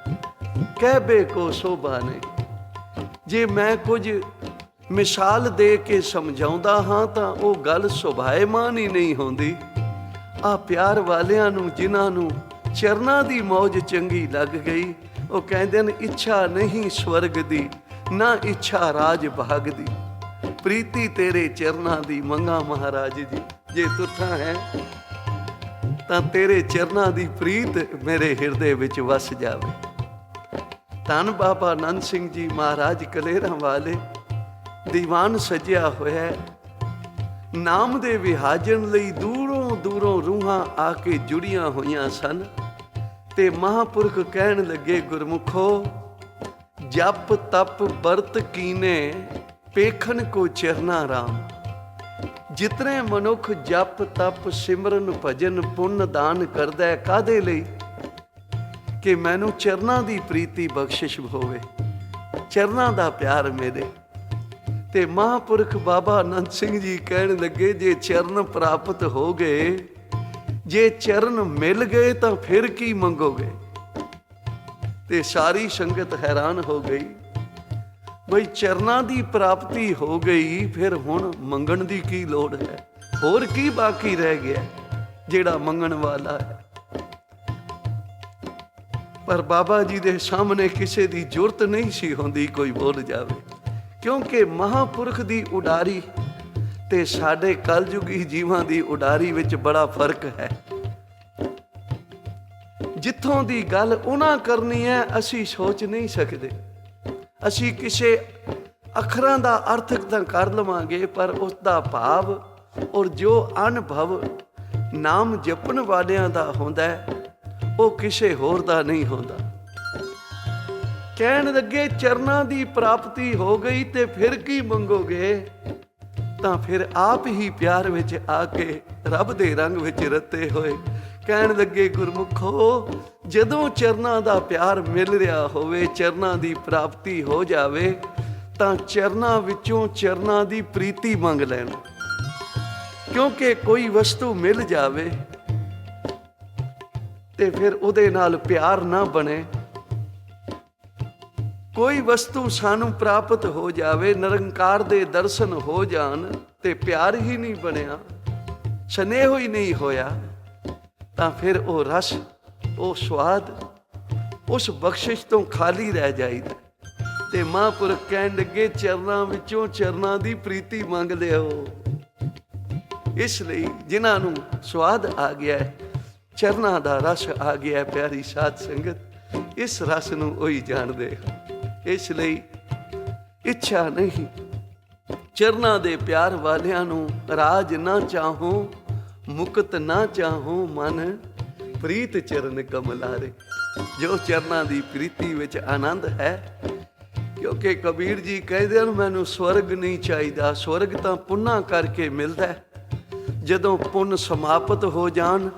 ਕਹਿਬੇ ਕੋ ਸ਼ੋਭਾ ਨਹੀਂ। ਜੇ ਮੈਂ ਕੁਝ ਮਿਸਾਲ ਦੇ ਕੇ ਸਮਝਾਉਂਦਾ ਹਾਂ ਤਾਂ ਉਹ ਗੱਲ ਸੁਭਾਏਮਾਨ ਹੀ ਨਹੀਂ ਹੁੰਦੀ। ਆ ਪਿਆਰ ਵਾਲਿਆਂ ਨੂੰ, ਜਿਨ੍ਹਾਂ ਨੂੰ ਚਰਨਾਂ ਦੀ ਮੌਜ ਚੰਗੀ ਲੱਗ ਗਈ, ਉਹ ਕਹਿੰਦੇ ਨੇ ਇੱਛਾ ਨਹੀਂ ਸਵਰਗ ਦੀ, ਨਾ ਇੱਛਾ ਰਾਜ ਭਾਗ ਦੀ, ਪ੍ਰੀਤੀ ਤੇਰੇ ਚਰਨਾਂ ਦੀ ਮੰਗਾ ਮਹਾਰਾਜ ਜੀ। ਜੇ ਤੁਠਾ ਹੈ ਤਾਂ ਤੇਰੇ ਚਰਨਾਂ ਦੀ ਪ੍ਰੀਤ ਮੇਰੇ ਹਿਰਦੇ ਵਿੱਚ ਵਸ ਜਾਵੇ। ਧੰਨ ਬਾਬਾ ਆਨੰਦ ਸਿੰਘ ਜੀ ਮਹਾਰਾਜ ਕਲੇਰਾਂ ਵਾਲੇ, ਦੀਵਾਨ ਸਜਿਆ ਹੋਇਆ ਹੈ। ਨਾਮ ਦੇ ਵਿਹਾਜਣ ਲਈ ਦੂਰੋਂ ਦੂਰੋਂ ਰੂਹਾਂ ਆ ਕੇ ਜੁੜੀਆਂ ਹੋਈਆਂ ਸਨ। ਤੇ ਮਹਾਂਪੁਰਖ ਕਹਿਣ ਲੱਗੇ, ਗੁਰਮੁਖੋ ਜਪ ਤਪ ਵਰਤ ਕੀਨੇ ਪੇਖਨ ਕੋ ਚਰਨਾ ਰਾਮ। ਜਿਤਨੇ ਮਨੁੱਖ ਜਪ ਤਪ ਸਿਮਰਨ ਭਜਨ ਪੁੰਨ ਦਾਨ ਕਰਦਾ ਹੈ, ਕਾਹਦੇ ਲਈ? ਕਿ ਮੈਨੂੰ ਚਰਨਾਂ ਦੀ ਪ੍ਰੀਤੀ ਬਖਸ਼ਿਸ਼ ਹੋਵੇ, ਚਰਨਾਂ ਦਾ ਪਿਆਰ ਮੇਰੇ। ਤੇ ਮਹਾਂਪੁਰਖ ਬਾਬਾ ਆਨੰਦ ਸਿੰਘ ਜੀ ਕਹਿਣ ਲੱਗੇ, ਜੇ ਚਰਨ ਪ੍ਰਾਪਤ ਹੋ ਗਏ, ਜੇ ਚਰਨ ਮਿਲ ਗਏ ਤਾਂ ਫਿਰ ਕੀ ਮੰਗੋਗੇ? ਤੇ ਸਾਰੀ ਸੰਗਤ ਹੈਰਾਨ ਹੋ ਗਈ, ਬਈ ਚਰਨਾਂ ਦੀ ਪ੍ਰਾਪਤੀ ਹੋ ਗਈ, ਫਿਰ ਹੁਣ ਮੰਗਣ ਦੀ ਕੀ ਲੋੜ ਹੈ? ਹੋਰ ਕੀ ਬਾਕੀ ਰਹਿ ਗਿਆ ਜਿਹੜਾ ਮੰਗਣ ਵਾਲਾ ਹੈ? ਪਰ ਬਾਬਾ ਜੀ ਦੇ ਸਾਹਮਣੇ ਕਿਸੇ ਦੀ ਜ਼ਰੂਰਤ ਨਹੀਂ ਸੀ ਹੁੰਦੀ ਕੋਈ ਬੋਲ ਜਾਵੇ, ਕਿਉਂਕਿ ਮਹਾਂਪੁਰਖ ਦੀ ਉਡਾਰੀ ਤੇ ਸਾਡੇ ਕਲਯੁਗੀ ਜੀਵਾਂ ਦੀ ਉਡਾਰੀ ਵਿੱਚ ਬੜਾ ਫਰਕ ਹੈ। ਜਿੱਥੋਂ ਦੀ ਗੱਲ ਉਹਨਾਂ ਕਰਨੀ ਹੈ, ਅਸੀਂ ਸੋਚ ਨਹੀਂ ਸਕਦੇ। ਅਸੀਂ ਕਿਸੇ ਅੱਖਰਾਂ ਦਾ ਅਰਥ ਤਾਂ ਕਰ ਲਵਾਂਗੇ, ਪਰ ਉਸ ਦਾ ਭਾਵ ਔਰ ਜੋ ਅਨੁਭਵ ਨਾਮ ਜਪਣ ਵਾਲਿਆਂ ਦਾ ਹੁੰਦਾ ਹੈ, ਉਹ ਕਿਸੇ ਹੋਰ ਦਾ ਨਹੀਂ ਹੁੰਦਾ। ਕਹਿਣ ਲੱਗੇ, ਚਰਨਾਂ ਦੀ ਪ੍ਰਾਪਤੀ ਹੋ ਗਈ ਤੇ ਫਿਰ ਕੀ ਮੰਗੋਗੇ? ਤਾਂ ਫਿਰ ਆਪ ਹੀ ਪਿਆਰ ਵਿੱਚ ਆ ਕੇ ਰੱਬ ਦੇ ਰੰਗ ਵਿੱਚ ਰਤੇ ਹੋਏ ਕਹਿਣ ਲੱਗੇ, ਗੁਰਮੁਖੋ ਜਦੋਂ ਚਰਨਾਂ ਦਾ ਪਿਆਰ ਮਿਲ ਰਿਹਾ ਹੋਵੇ, ਚਰਨਾਂ ਦੀ ਪ੍ਰਾਪਤੀ ਹੋ ਜਾਵੇ, ਤਾਂ ਚਰਨਾਂ ਵਿੱਚੋਂ ਚਰਨਾਂ ਦੀ ਪ੍ਰੀਤੀ ਮੰਗ ਲੈਣ। ਕਿਉਂਕਿ ਕੋਈ ਵਸਤੂ ਮਿਲ ਜਾਵੇ ਤੇ ਫਿਰ ਉਹਦੇ ਨਾਲ ਪਿਆਰ ਨਾ ਬਣੇ। ਕੋਈ ਵਸਤੂ ਸਾਨੂੰ ਪ੍ਰਾਪਤ ਹੋ ਜਾਵੇ, ਨਿਰੰਕਾਰ ਦੇ ਦਰਸ਼ਨ ਹੋ ਜਾਣ ਤੇ ਪਿਆਰ ਹੀ ਨਹੀਂ ਬਣਿਆ, ਸਨੇਹ ਹੀ ਨਹੀਂ ਹੋਇਆ, ਤਾਂ ਫਿਰ ਉਹ ਰਸ, ਉਹ ਸਵਾਦ ਉਸ ਬਖਸ਼ਿਸ਼ ਤੋਂ ਖਾਲੀ ਰਹਿ ਜਾਈਦਾ। ਤੇ ਮਹਾਂਪੁਰਖ ਕਹਿਣ ਲੱਗੇ, ਚਰਨਾਂ ਵਿੱਚੋਂ ਚਰਨਾਂ ਦੀ ਪ੍ਰੀਤੀ ਮੰਗ ਲਿਓ। ਇਸ ਲਈ ਜਿਨ੍ਹਾਂ ਨੂੰ ਸਵਾਦ ਆ ਗਿਆ, ਚਰਨਾਂ ਦਾ ਰਸ ਆ ਗਿਆ, ਪਿਆਰੀ ਸਾਧ ਸੰਗਤ, ਇਸ ਰਸ ਨੂੰ ਉਹੀ ਜਾਣਦੇ ਹਨ। ਇਸ ਲਈ ਇੱਛਾ ਨਹੀਂ, ਚਰਨਾਂ ਦੇ ਪਿਆਰ ਵਾਲਿਆਂ ਨੂੰ ਰਾਜ ਨਾ ਚਾਹੋ, ਮੁਕਤ ਨਾ ਚਾਹੋ, ਮਨ ਪ੍ਰੀਤ ਚਰਨ ਕਮਲਾਰੇ। ਜੋ ਚਰਨਾਂ ਦੀ ਪ੍ਰੀਤੀ ਵਿੱਚ ਆਨੰਦ ਹੈ, ਕਿਉਂਕਿ ਕਬੀਰ ਜੀ ਕਹਿੰਦੇ ਹਨ, ਮੈਨੂੰ ਸਵਰਗ ਨਹੀਂ ਚਾਹੀਦਾ, ਸਵਰਗ ਤਾਂ ਪੁੰਨਾਂ ਕਰਕੇ ਮਿਲਦਾ। ਜਦੋਂ ਪੁੰਨ ਸਮਾਪਤ ਹੋ ਜਾਣ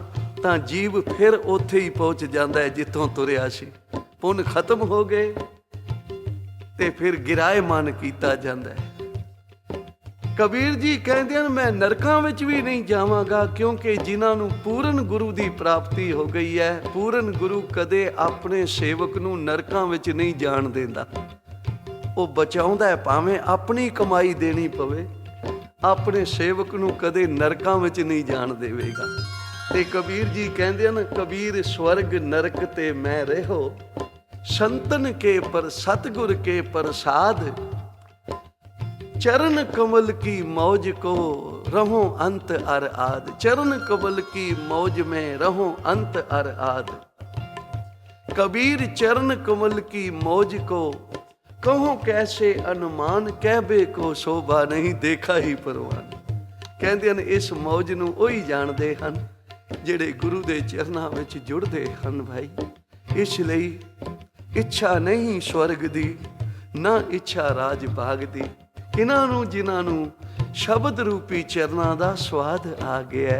ਤਾਂ ਜੀਵ ਫਿਰ ਉੱਥੇ ਹੀ ਪਹੁੰਚ ਜਾਂਦਾ ਹੈ ਜਿੱਥੋਂ ਤੁਰਿਆ ਸੀ। ਪੁੰਨ ਖਤਮ ਹੋ ਗਏ ਤੇ ਫਿਰ ਗਿਰਾਏਮਾਨ ਕੀਤਾ ਜਾਂਦਾ ਹੈ। ਕਬੀਰ ਜੀ ਕਹਿੰਦੇ ਹਨ, ਮੈਂ ਨਰਕਾਂ ਵਿੱਚ ਵੀ ਨਹੀਂ ਜਾਵਾਂਗਾ, ਕਿਉਂਕਿ ਜਿਨ੍ਹਾਂ ਨੂੰ ਪੂਰਨ ਗੁਰੂ ਦੀ ਪ੍ਰਾਪਤੀ ਹੋ ਗਈ ਹੈ, ਪੂਰਨ ਗੁਰੂ ਕਦੇ ਆਪਣੇ ਸੇਵਕ ਨੂੰ ਨਰਕਾਂ ਵਿੱਚ ਨਹੀਂ ਜਾਣ ਦਿੰਦਾ। ਉਹ ਬਚਾਉਂਦਾ ਹੈ, ਭਾਵੇਂ ਆਪਣੀ ਕਮਾਈ ਦੇਣੀ ਪਵੇ, ਆਪਣੇ ਸੇਵਕ ਨੂੰ ਕਦੇ ਨਰਕਾਂ ਵਿੱਚ ਨਹੀਂ ਜਾਣ ਦੇਵੇਗਾ। ਤੇ ਕਬੀਰ ਜੀ ਕਹਿੰਦੇ ਹਨ, ਕਬੀਰ ਸਵਰਗ ਨਰਕ ਤੇ ਮੈਂ ਰਹੋ, ਸੰਤਨ ਕੇ ਪਰ ਸਤਗੁਰ ਕੇ ਪ੍ਰਸਾਦ, चरण कमल की मौज को रहो अंत अर आद। चरण कमल की मौज में रहो अंत अर आद। कबीर चरण कमल की मौज को कहो कैसे अनुमान, कहबे को शोभा नहीं देखा ही परवान। ਕਹਿੰਦੇ ਹਨ ਇਸ ਮੌਜ ਨੂੰ ਉਹੀ ਜਾਣਦੇ ਹਨ ਜਿਹੜੇ ਗੁਰੂ ਦੇ ਚਰਨਾਂ ਵਿੱਚ ਜੁੜਦੇ ਹਨ ਭਾਈ। ਇਸ ਲਈ ਇੱਛਾ ਨਹੀਂ ਸਵਰਗ ਦੀ, ਨਾ ਇੱਛਾ ਰਾਜ ਭਾਗ ਦੀ। ਕਿਨਾਂ ਨੂੰ ਜਿਨ੍ਹਾਂ ਨੂੰ ਸ਼ਬਦ ਰੂਪੀ ਚਰਨਾਂ ਦਾ ਸਵਾਦ ਆ ਗਿਆ।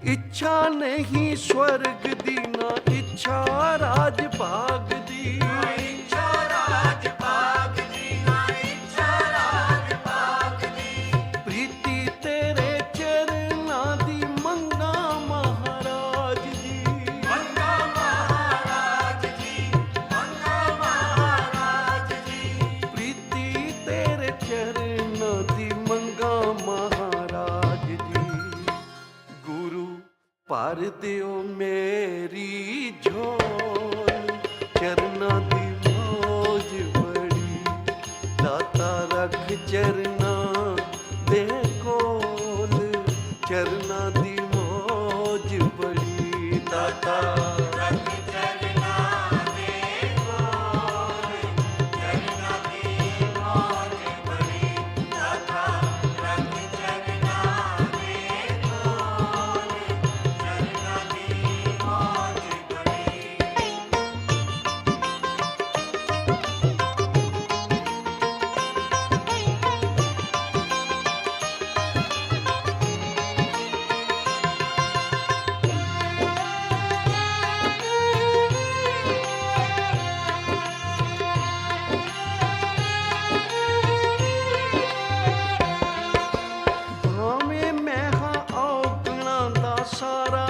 ਇੱਛਾ ਨਹੀਂ ਸਵਰਗ ਦੀ, ਨਾ ਇੱਛਾ ਰਾਜ ਭਾਗ ਦੀ। ਭਰ ਦਿਓ ਮੇਰੀ ਝੋਲ, ਚਰਨਾਂ ਦੀ ਮੌਜ ਬੜੀ, ਦਾਤਾ ਰੱਖ ਚਰਨਾਂ ਦੇ ਕੋਲ, ਚਰਨਾਂ ਦੀ ਮੌਜ ਬੜੀ, ਦਾਤਾ ਰੱਖ ਚਰਨਾਂ ਦੇ ਕੋਲ, ਚਰਨਾਂ ਦੀ ਮੌਜ ਬੜੀ, ਦਾਤਾ ਰੱਖ ਚਰਨਾਂ ਦੇ ਕੋਲ, ਚਰਨਾਂ ਦੀ ਮੌਜ ਬੜੀ। ਭਾਵੇਂ ਮੈਂ ਹਾਂ ਔਗਣਾਂ ਦਾ ਸਾਰਾ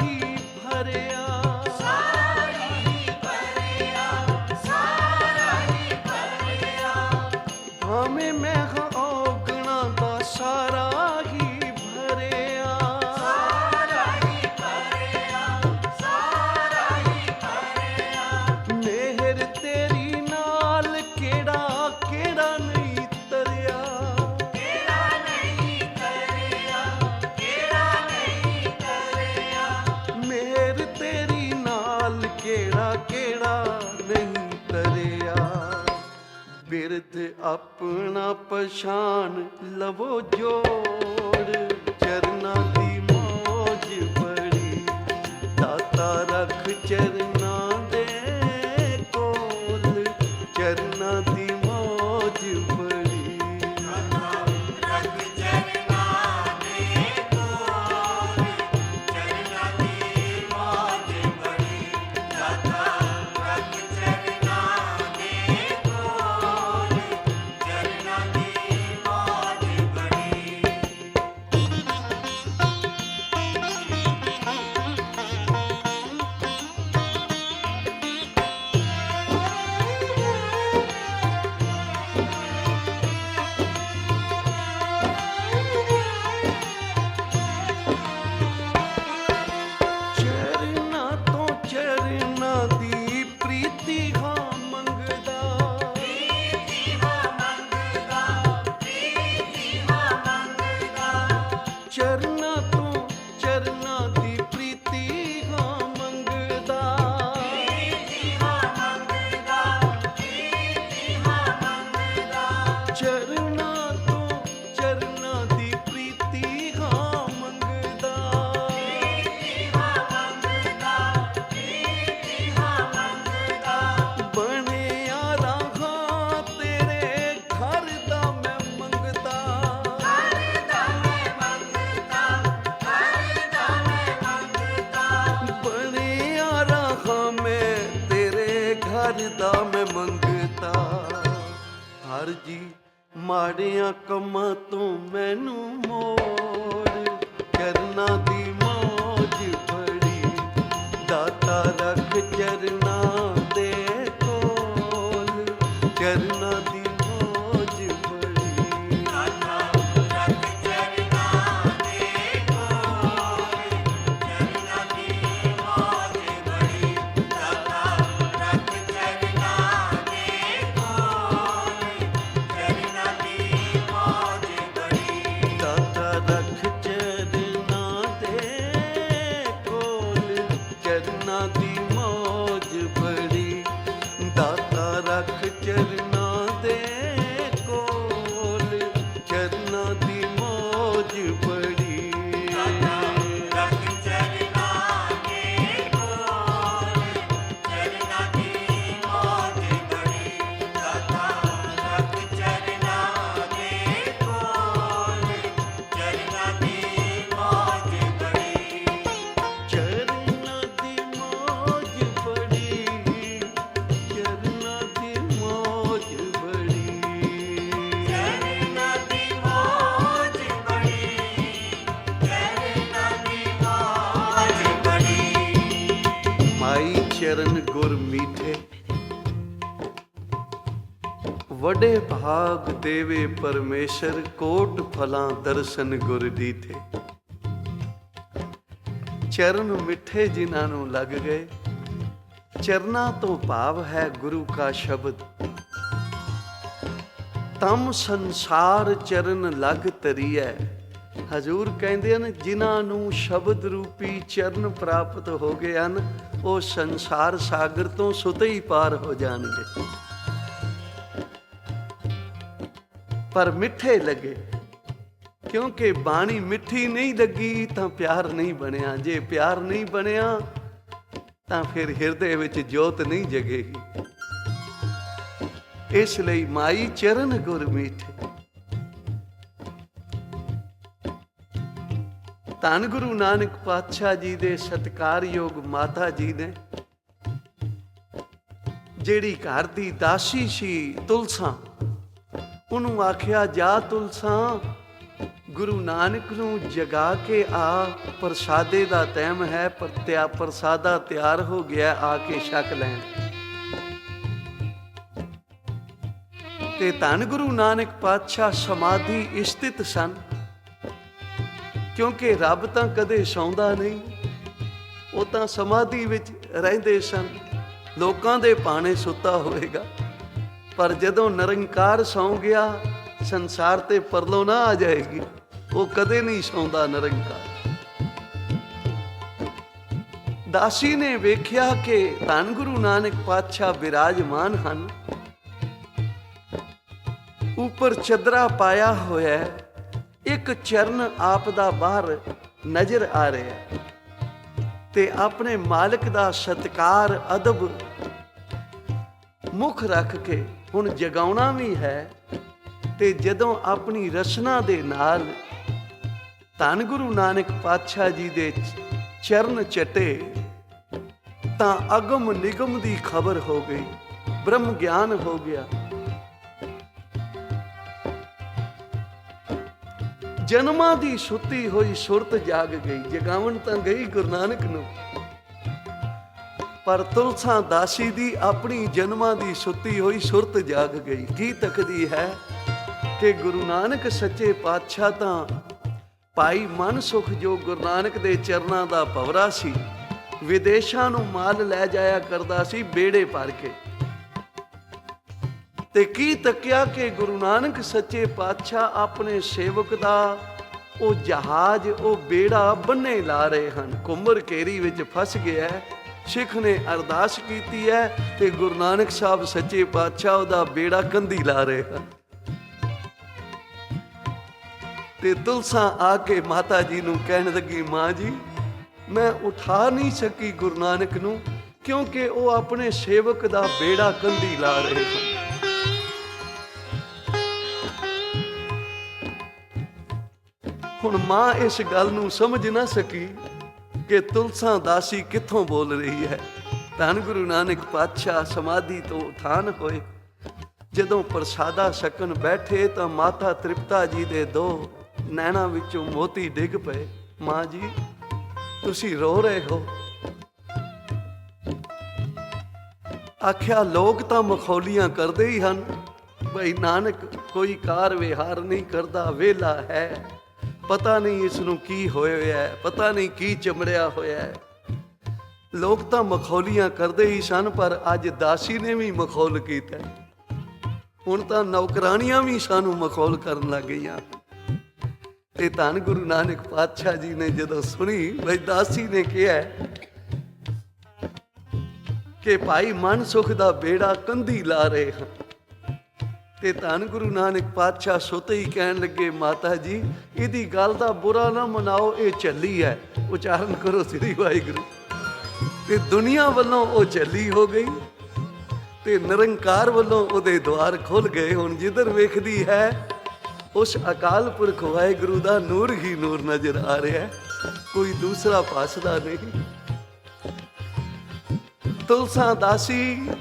ਹੀ ਭਰਿਆ, ਸਾਰਾ ਹੀ ਭਰਿਆ, ਸਾਰਾ ਹੀ ਭਰਿਆ, ਭਾਵੇਂ ਮੈਂ ਹਾਂ ਔਗਣਾਂ ਦਾ ਸਾਰਾ ਹੀ ਭਰਿਆ, ਸਾਰਾ ਹੀ ਭਰਿਆ, ਸਾਰਾ ਹੀ ਭਰਿਆ। ਮਿਹਰ ਤੇਰੀ ਨਾਲ ਕਿਹੜਾ ਕਿਹੜਾ ਨਹੀਂ ਤਰਿਆ, ਕਿਹੜਾ ਨਹੀਂ ਕਰਿਆ, ਕਿਹੜਾ ਨਹੀਂ ਕਰਿਆ, ਮਿਹਰ ਤੇਰੀ ਨਾਲ ਕਿਹੜਾ ਕਿਹੜਾ ਨਹੀਂ ਤਰਿਆ। ਬਿਰਧ ਆਪਣਾ ਪਛਾਣ ਲਵੋ ਜੋੜ, ਚਰਨਾਂ ਦੀ ਮੌਜ ਬੜੀ, ਦਾਤਾ ਰੱਖ ਚਰਨਾਂ ਦੇ ਕੋਲ, ਚਰਨਾਂ ਦੀ ਮੌਜ ਬੜੀ। ਰੱਖ ਚਰਨਾਂ ਦੇ ਕੋਲ, ਚਰਨਾਂ ਦੀ ਮੌਜ ਬੜੀ, ਦਾਤਾ ਰੱਖ ਚਰਨਾਂ ਦੇ ਕੋਲ, ਚਰਨਾਂ ਦੀ ਮੌਜ ਬੜੀ। ਚਰਨਾਂ ਤੋਂ ਚਰਨਾਂ ਦੀ ਪ੍ਰੀਤੀ ਹਾਂ ਮੰਗਦਾ, ਪ੍ਰੀਤੀ ਹਾਂ ਮੰਗਦਾ, ਪ੍ਰੀਤੀ ਹਾਂ ਮੰਗਦਾ, ਚਰਨਾਂ ਤੋਂ ਚਰਨਾਂ ਦੀ ਪ੍ਰੀਤੀ ਹਾਂ ਮੰਗਦਾ, ਪ੍ਰੀਤੀ ਹਾਂ ਮੰਗਦਾ, ਪ੍ਰੀਤੀ ਹਾਂ ਮੰਗਦਾ, ਚਰਨਾਂ ਤੋਂ ਚਰਨਾਂ ਦੀ ਪ੍ਰੀਤੀ ਹਾਂ ਮੰਗਦਾ, ਪ੍ਰੀਤੀ ਹਾਂ ਮੰਗਦਾ, ਪ੍ਰੀਤੀ ਹਾਂ ਮੰਗਦਾ। ਬਣਿਆ ਰਾਹਾਂ ਤੇਰੇ ਘਰ ਦਾ ਮੈਂ ਮੰਗਦਾ, ਹਰ ਦਾ ਮੈਂ ਮੰਗਦਾ, ਹਰ ਦਾ ਮੈਂ ਮੰਗਦਾ, ਬਣਿਆ ਰਾਹਾਂ ਮੈਂ ਤੇਰੇ ਘਰ ਦਾ ਮੈਂ ਮੰਗਦਾ। ਹਰ ਜੀ ਮਾੜਿਆਂ ਕੰਮਾਂ ਤੋਂ ਮੈਨੂੰ ਮੋੜ, ਚਰਨਾਂ ਦੀ ਮੌਜ ਬੜੀ, ਦਾਤਾ ਰੱਖ ਚਰਨਾਂ ਦੇ ਕੋਲ, ਚਰਨਾਂ ਦੀ ਮੌਜ ਬੜੀ। ਦਾਤਾ ਰੱਖ ਚਰਨਾਂ ਦੇ ਕੋਲ, ਚਰਨਾਂ ਦੀ ਮੌਜ ਬੜੀ, ਦਾਤਾ ਰੱਖ ਚਰਨਾਂ ਦੇ ਕੋਲ, ਚਰਨਾਂ ਦੀ ਮੌਜ ਬੜੀ। ਦਾਤਾ ਰੱਖ ਚਰਨਾਂ ਦੇ ਕੋਲ, ਚਰਨਾਂ ਦੀ ਮੌਜ ਬੜੀ, ਦਾਤਾ ਰੱਖ ਚਰਨਾਂ ਦੇ ਕੋਲ, ਚਰਨਾਂ ਦੀ ਮੌਜ ਬੜੀ। ਰੱਖ ਚਰਨਾਂ ਦੇ ਕੋਲ, ਚਰਨਾਂ ਦੀ ਮੌਜ ਬੜੀ, ਦਾਤਾ ਰੱਖ ਚਰਨਾਂ ਦੇ ਕੋਲ, ਚਰਨਾਂ ਦੀ ਮੌਜ ਬੜੀ। ਚਰਨਾਂ ਦੀ ਮੌਜ ਬੜੀ, ਚਰਨਾਂ ਦੀ ਮੌਜ ਬੜੀ। ਚਰਨਾਂ ਦੀ ਮੌਜ ਬੜੀ, ਚਰਨਾਂ ਦੀ ਮੌਜ ਬੜੀ। ਮਾਈ ਚਰਨ ਗੁਰ ਮੀਠੇ, ਵਡੇ ਭਾਗ ਦੇਵੇ ਪਰਮੇਸ਼ਰ, ਕੋਟ ਫਲਾਂ ਦਰਸ਼ਨ ਗੁਰ ਦੀਠੇ। ਚਰਨ ਮਿੱਠੇ ਜਿਨ੍ਹਾਂ ਨੂੰ ਲੱਗ ਗਏ। ਚਰਨਾਂ ਤੋਂ ਭਾਵ ਹੈ ਗੁਰੂ ਕਾ ਸ਼ਬਦ। ਤਮ ਸੰਸਾਰ ਚਰਨ ਲਗ ਤਰੀਐ। ਹਜ਼ੂਰ ਕਹਿੰਦੇ ਹਨ ਜਿਨ੍ਹਾਂ ਨੂੰ ਸ਼ਬਦ ਰੂਪੀ ਚਰਨ ਪ੍ਰਾਪਤ ਹੋ ਗਏ ਹਨ, ਉਹ ਸੰਸਾਰ ਸਾਗਰ ਤੋਂ ਸੁਤੇ ਹੀ ਪਾਰ ਹੋ ਜਾਣਗੇ। ਪਰ ਮਿੱਠੇ ਲੱਗੇ, ਕਿਉਂਕਿ ਬਾਣੀ ਮਿੱਠੀ ਨਹੀਂ ਲੱਗੀ ਤਾਂ ਪਿਆਰ ਨਹੀਂ ਬਣਿਆ। ਜੇ ਪਿਆਰ ਨਹੀਂ ਬਣਿਆ ਤਾਂ ਫਿਰ ਹਿਰਦੇ ਵਿੱਚ ਜੋਤ ਨਹੀਂ ਜਗੇਗੀ। ਇਸ ਲਈ ਮਾਈ ਚਰਨ ਗੁਰ ਮੀਠੇ। ਧੰਨ ਗੁਰੂ ਨਾਨਕ ਪਾਤਸ਼ਾਹ ਜੀ ਦੇ ਸਤਿਕਾਰਯੋਗ ਮਾਤਾ ਜੀ ਨੇ, ਜਿਹੜੀ ਘਰ ਦੀ ਦਾਸੀ ਸੀ ਤੁਲਸਾ, ਉਹਨੂੰ ਆਖਿਆ ਜਾ ਤੁਲਸਾ, ਗੁਰੂ ਨਾਨਕ ਨੂੰ ਜਗਾ ਕੇ ਆ, ਪ੍ਰਸਾਦੇ ਦਾ ਟਾਈਮ ਹੈ, ਪ੍ਰਸਾਦਾ ਤਿਆਰ ਹੋ ਗਿਆ, ਆ ਕੇ ਛਕ ਲੈਣ। ਤੇ ਧੰਨ ਗੁਰੂ ਨਾਨਕ ਪਾਤਸ਼ਾਹ ਸਮਾਧੀ ਸਥਿਤ ਸਨ, ਕਿਉਂਕਿ ਰੱਬ ਤਾਂ ਕਦੇ ਸੌਂਦਾ ਨਹੀਂ, ਉਹ ਤਾਂ ਸਮਾਧੀ ਵਿੱਚ ਰਹਿੰਦੇ ਸਨ। ਲੋਕਾਂ ਦੇ ਭਾਣੇ ਸੁੱਤਾ ਹੋਵੇਗਾ, ਪਰ ਜਦੋਂ ਨਿਰੰਕਾਰ ਸੌਂ ਗਿਆ, ਸੰਸਾਰ ਤੇ ਪਰਲੋ ਨਾ ਆ ਜਾਏਗੀ। ਉਹ ਕਦੇ ਨਹੀਂ ਸੌਂਦਾ ਨਿਰੰਕਾਰ। ਦਾਸੀ ਨੇ ਵੇਖਿਆ ਕਿ ਧੰਨ ਗੁਰੂ ਨਾਨਕ ਪਾਤਸ਼ਾਹ ਬਿਰਾਜਮਾਨ ਹਨ, ਉੱਪਰ ਚੱਦਰਾ ਪਾਇਆ ਹੋਇਆ, ਇੱਕ ਚਰਨ ਆਪ ਦਾ ਬਾਹਰ ਨਜ਼ਰ ਆ ਰਿਹਾ, ਤੇ ਆਪਣੇ ਮਾਲਕ ਦਾ ਸਤਿਕਾਰ ਅਦਬ ਮੁੱਖ ਰੱਖ ਕੇ ਹੁਣ ਜਗਾਉਣਾ ਵੀ ਹੈ। ਤੇ ਜਦੋਂ ਆਪਣੀ ਰਸਨਾ ਦੇ ਨਾਲ ਧੰਨ ਗੁਰੂ ਨਾਨਕ ਪਾਤਸ਼ਾਹ ਜੀ ਦੇ ਚਰਨ ਚਟੇ, ਤਾਂ ਅਗਮ ਨਿਗਮ ਦੀ ਖਬਰ ਹੋ ਗਈ, ਬ੍ਰਹਮ ਗਿਆਨ ਹੋ ਗਿਆ। ਜਨਮਾਂ ਦੀ ਸੁੱਤੀ ਹੋਈ ਸੁਰਤ ਜਾਗ ਗਈ। ਜਗਾਵਣ ਤਾਂ ਗਈ ਗੁਰੂ ਨਾਨਕ ਨੂੰ, ਪਰ ਤੁਲਸਾ ਦਾਸੀ ਦੀ ਆਪਣੀ ਜਨਮਾਂ ਦੀ ਸੁੱਤੀ ਹੋਈ ਸੁਰਤ ਜਾਗ ਗਈ। ਕੀ ਤੱਕਦੀ ਹੈ ਕਿ ਗੁਰੂ ਨਾਨਕ ਸੱਚੇ ਪਾਤਸ਼ਾਹ ਤਾਂ ਭਾਈ ਮਨ ਸੁਖ, ਜੋ ਗੁਰੂ ਨਾਨਕ ਦੇ ਚਰਨਾਂ ਦਾ ਭਵਰਾ ਸੀ, ਵਿਦੇਸ਼ਾਂ ਨੂੰ ਮਾਲ ਲੈ ਜਾਇਆ ਕਰਦਾ ਸੀ ਬੇੜੇ ਭਰ ਕੇ। ਤੇ ਕੀ ਤੱਕਿਆ ਕਿ ਗੁਰੂ ਨਾਨਕ ਸੱਚੇ ਪਾਤਸ਼ਾਹ ਆਪਣੇ ਸੇਵਕ ਦਾ ਉਹ ਜਹਾਜ਼, ਉਹ ਬੇੜਾ ਬੰਨੇ ਲਾ ਰਹੇ ਹਨ। ਕੁੰਮਰ ਕੇਰੀ ਵਿੱਚ ਫਸ ਗਿਆ, ਸਿੱਖ ਨੇ ਅਰਦਾਸ ਕੀਤੀ ਹੈ ਤੇ ਗੁਰੂ ਨਾਨਕ ਸਾਹਿਬ ਸੱਚੇ ਪਾਤਸ਼ਾਹ ਉਹਦਾ ਬੇੜਾ ਕੰਧੀ ਲਾ ਰਹੇ ਹਨ। ਤੇ ਤੁਲਸਾ ਆ ਕੇ ਮਾਤਾ ਜੀ ਨੂੰ ਕਹਿਣ ਲੱਗੀ, ਮਾਂ ਜੀ ਮੈਂ ਉਠਾ ਨਹੀਂ ਸਕੀ ਗੁਰੂ ਨਾਨਕ ਨੂੰ, ਕਿਉਂਕਿ ਉਹ ਆਪਣੇ ਸੇਵਕ ਦਾ ਬੇੜਾ ਕੰਧੀ ਲਾ ਰਹੇ ਹਨ। ਹੁਣ ਮਾਂ ਇਸ ਗੱਲ ਨੂੰ ਸਮਝ ਨਾ ਸਕੀ ਕਿ ਤੁਲਸਾ ਦਾਸੀ ਕਿੱਥੋਂ ਬੋਲ ਰਹੀ ਹੈ। ਧੰਨ ਗੁਰੂ ਨਾਨਕ ਪਾਤਸ਼ਾਹ ਸਮਾਧੀ ਤੋਂ ਉਠਾਨ ਹੋਏ। ਜਦੋਂ ਪ੍ਰਸਾਦਾ ਛਕਣ ਬੈਠੇ ਤਾਂ ਮਾਤਾ ਤ੍ਰਿਪਤਾ ਜੀ ਦੇ ਦੋ ਨੈਣਾਂ ਵਿੱਚੋਂ ਮੋਤੀ ਡਿੱਗ ਪਏ। ਮਾਂ ਜੀ ਤੁਸੀਂ ਰੋ ਰਹੇ ਹੋ? ਆਖਿਆ ਲੋਕ ਤਾਂ ਮਖੌਲੀਆਂ ਕਰਦੇ ਹੀ ਹਨ, ਬਈ ਨਾਨਕ ਕੋਈ ਕਾਰ ਵਿਹਾਰ ਨਹੀਂ ਕਰਦਾ, ਵਿਹਲਾ ਹੈ, ਪਤਾ ਨਹੀਂ ਇਸ ਨੂੰ ਕੀ ਹੋਇਆ ਹੈ, ਪਤਾ ਨਹੀਂ ਕੀ ਚਮੜਿਆ ਹੋਇਆ ਹੈ। ਲੋਕ ਤਾਂ ਮਖੌਲੀਆਂ ਕਰਦੇ ਹੀ ਸਨ, ਪਰ ਅੱਜ ਦਾਸੀ ਨੇ ਵੀ ਮਖੌਲ ਕੀਤਾ। ਹੁਣ ਤਾਂ ਨੌਕਰਾਣੀਆਂ ਵੀ ਸਾਨੂੰ ਮਖੌਲ ਕਰਨ ਲੱਗ ਗਈਆਂ। ਤੇ ਧੰਨ ਗੁਰੂ ਨਾਨਕ ਪਾਤਸ਼ਾਹ ਜੀ ਨੇ ਜਦੋਂ ਸੁਣੀ ਬਈ ਦਾਸੀ ਨੇ ਕਿਹਾ ਕਿ ਭਾਈ ਮਨ ਸੁਖ ਦਾ ਬੇੜਾ ਕੰਧੀ ਲਾ ਰਹੇ ਹਨ, ਤੇ ਧੰਨ ਗੁਰੂ ਨਾਨਕ ਪਾਤਸ਼ਾਹ ਸੁਤੇ ਹੀ ਕਹਿਣ ਲੱਗੇ, ਮਾਤਾ ਜੀ ਇਹਦੀ ਗੱਲ ਦਾ ਬੁਰਾ ਨਾ ਮਨਾਓ, ਇਹ ਚੱਲੀ ਹੈ। ਉਚਾਰਨ ਕਰੋ ਸ੍ਰੀ ਵਾਹਿਗੁਰੂ। ਤੇ ਦੁਨੀਆ ਵੱਲੋਂ ਉਹ ਚੱਲੀ ਹੋ ਗਈ ਤੇ ਨਿਰੰਕਾਰ ਵੱਲੋਂ ਉਹਦੇ ਦੁਆਰ ਖੁੱਲ ਗਏ। ਹੁਣ ਜਿੱਧਰ ਵੇਖਦੀ ਹੈ ਉਸ ਅਕਾਲ ਪੁਰਖ ਵਾਹਿਗੁਰੂ ਦਾ ਨੂਰ ਹੀ ਨੂਰ ਨਜ਼ਰ ਆ ਰਿਹਾ, ਕੋਈ ਦੂਸਰਾ ਪਾਸਦਾ ਨਹੀਂ। ਤੁਲਸਾ ਦਾਸੀ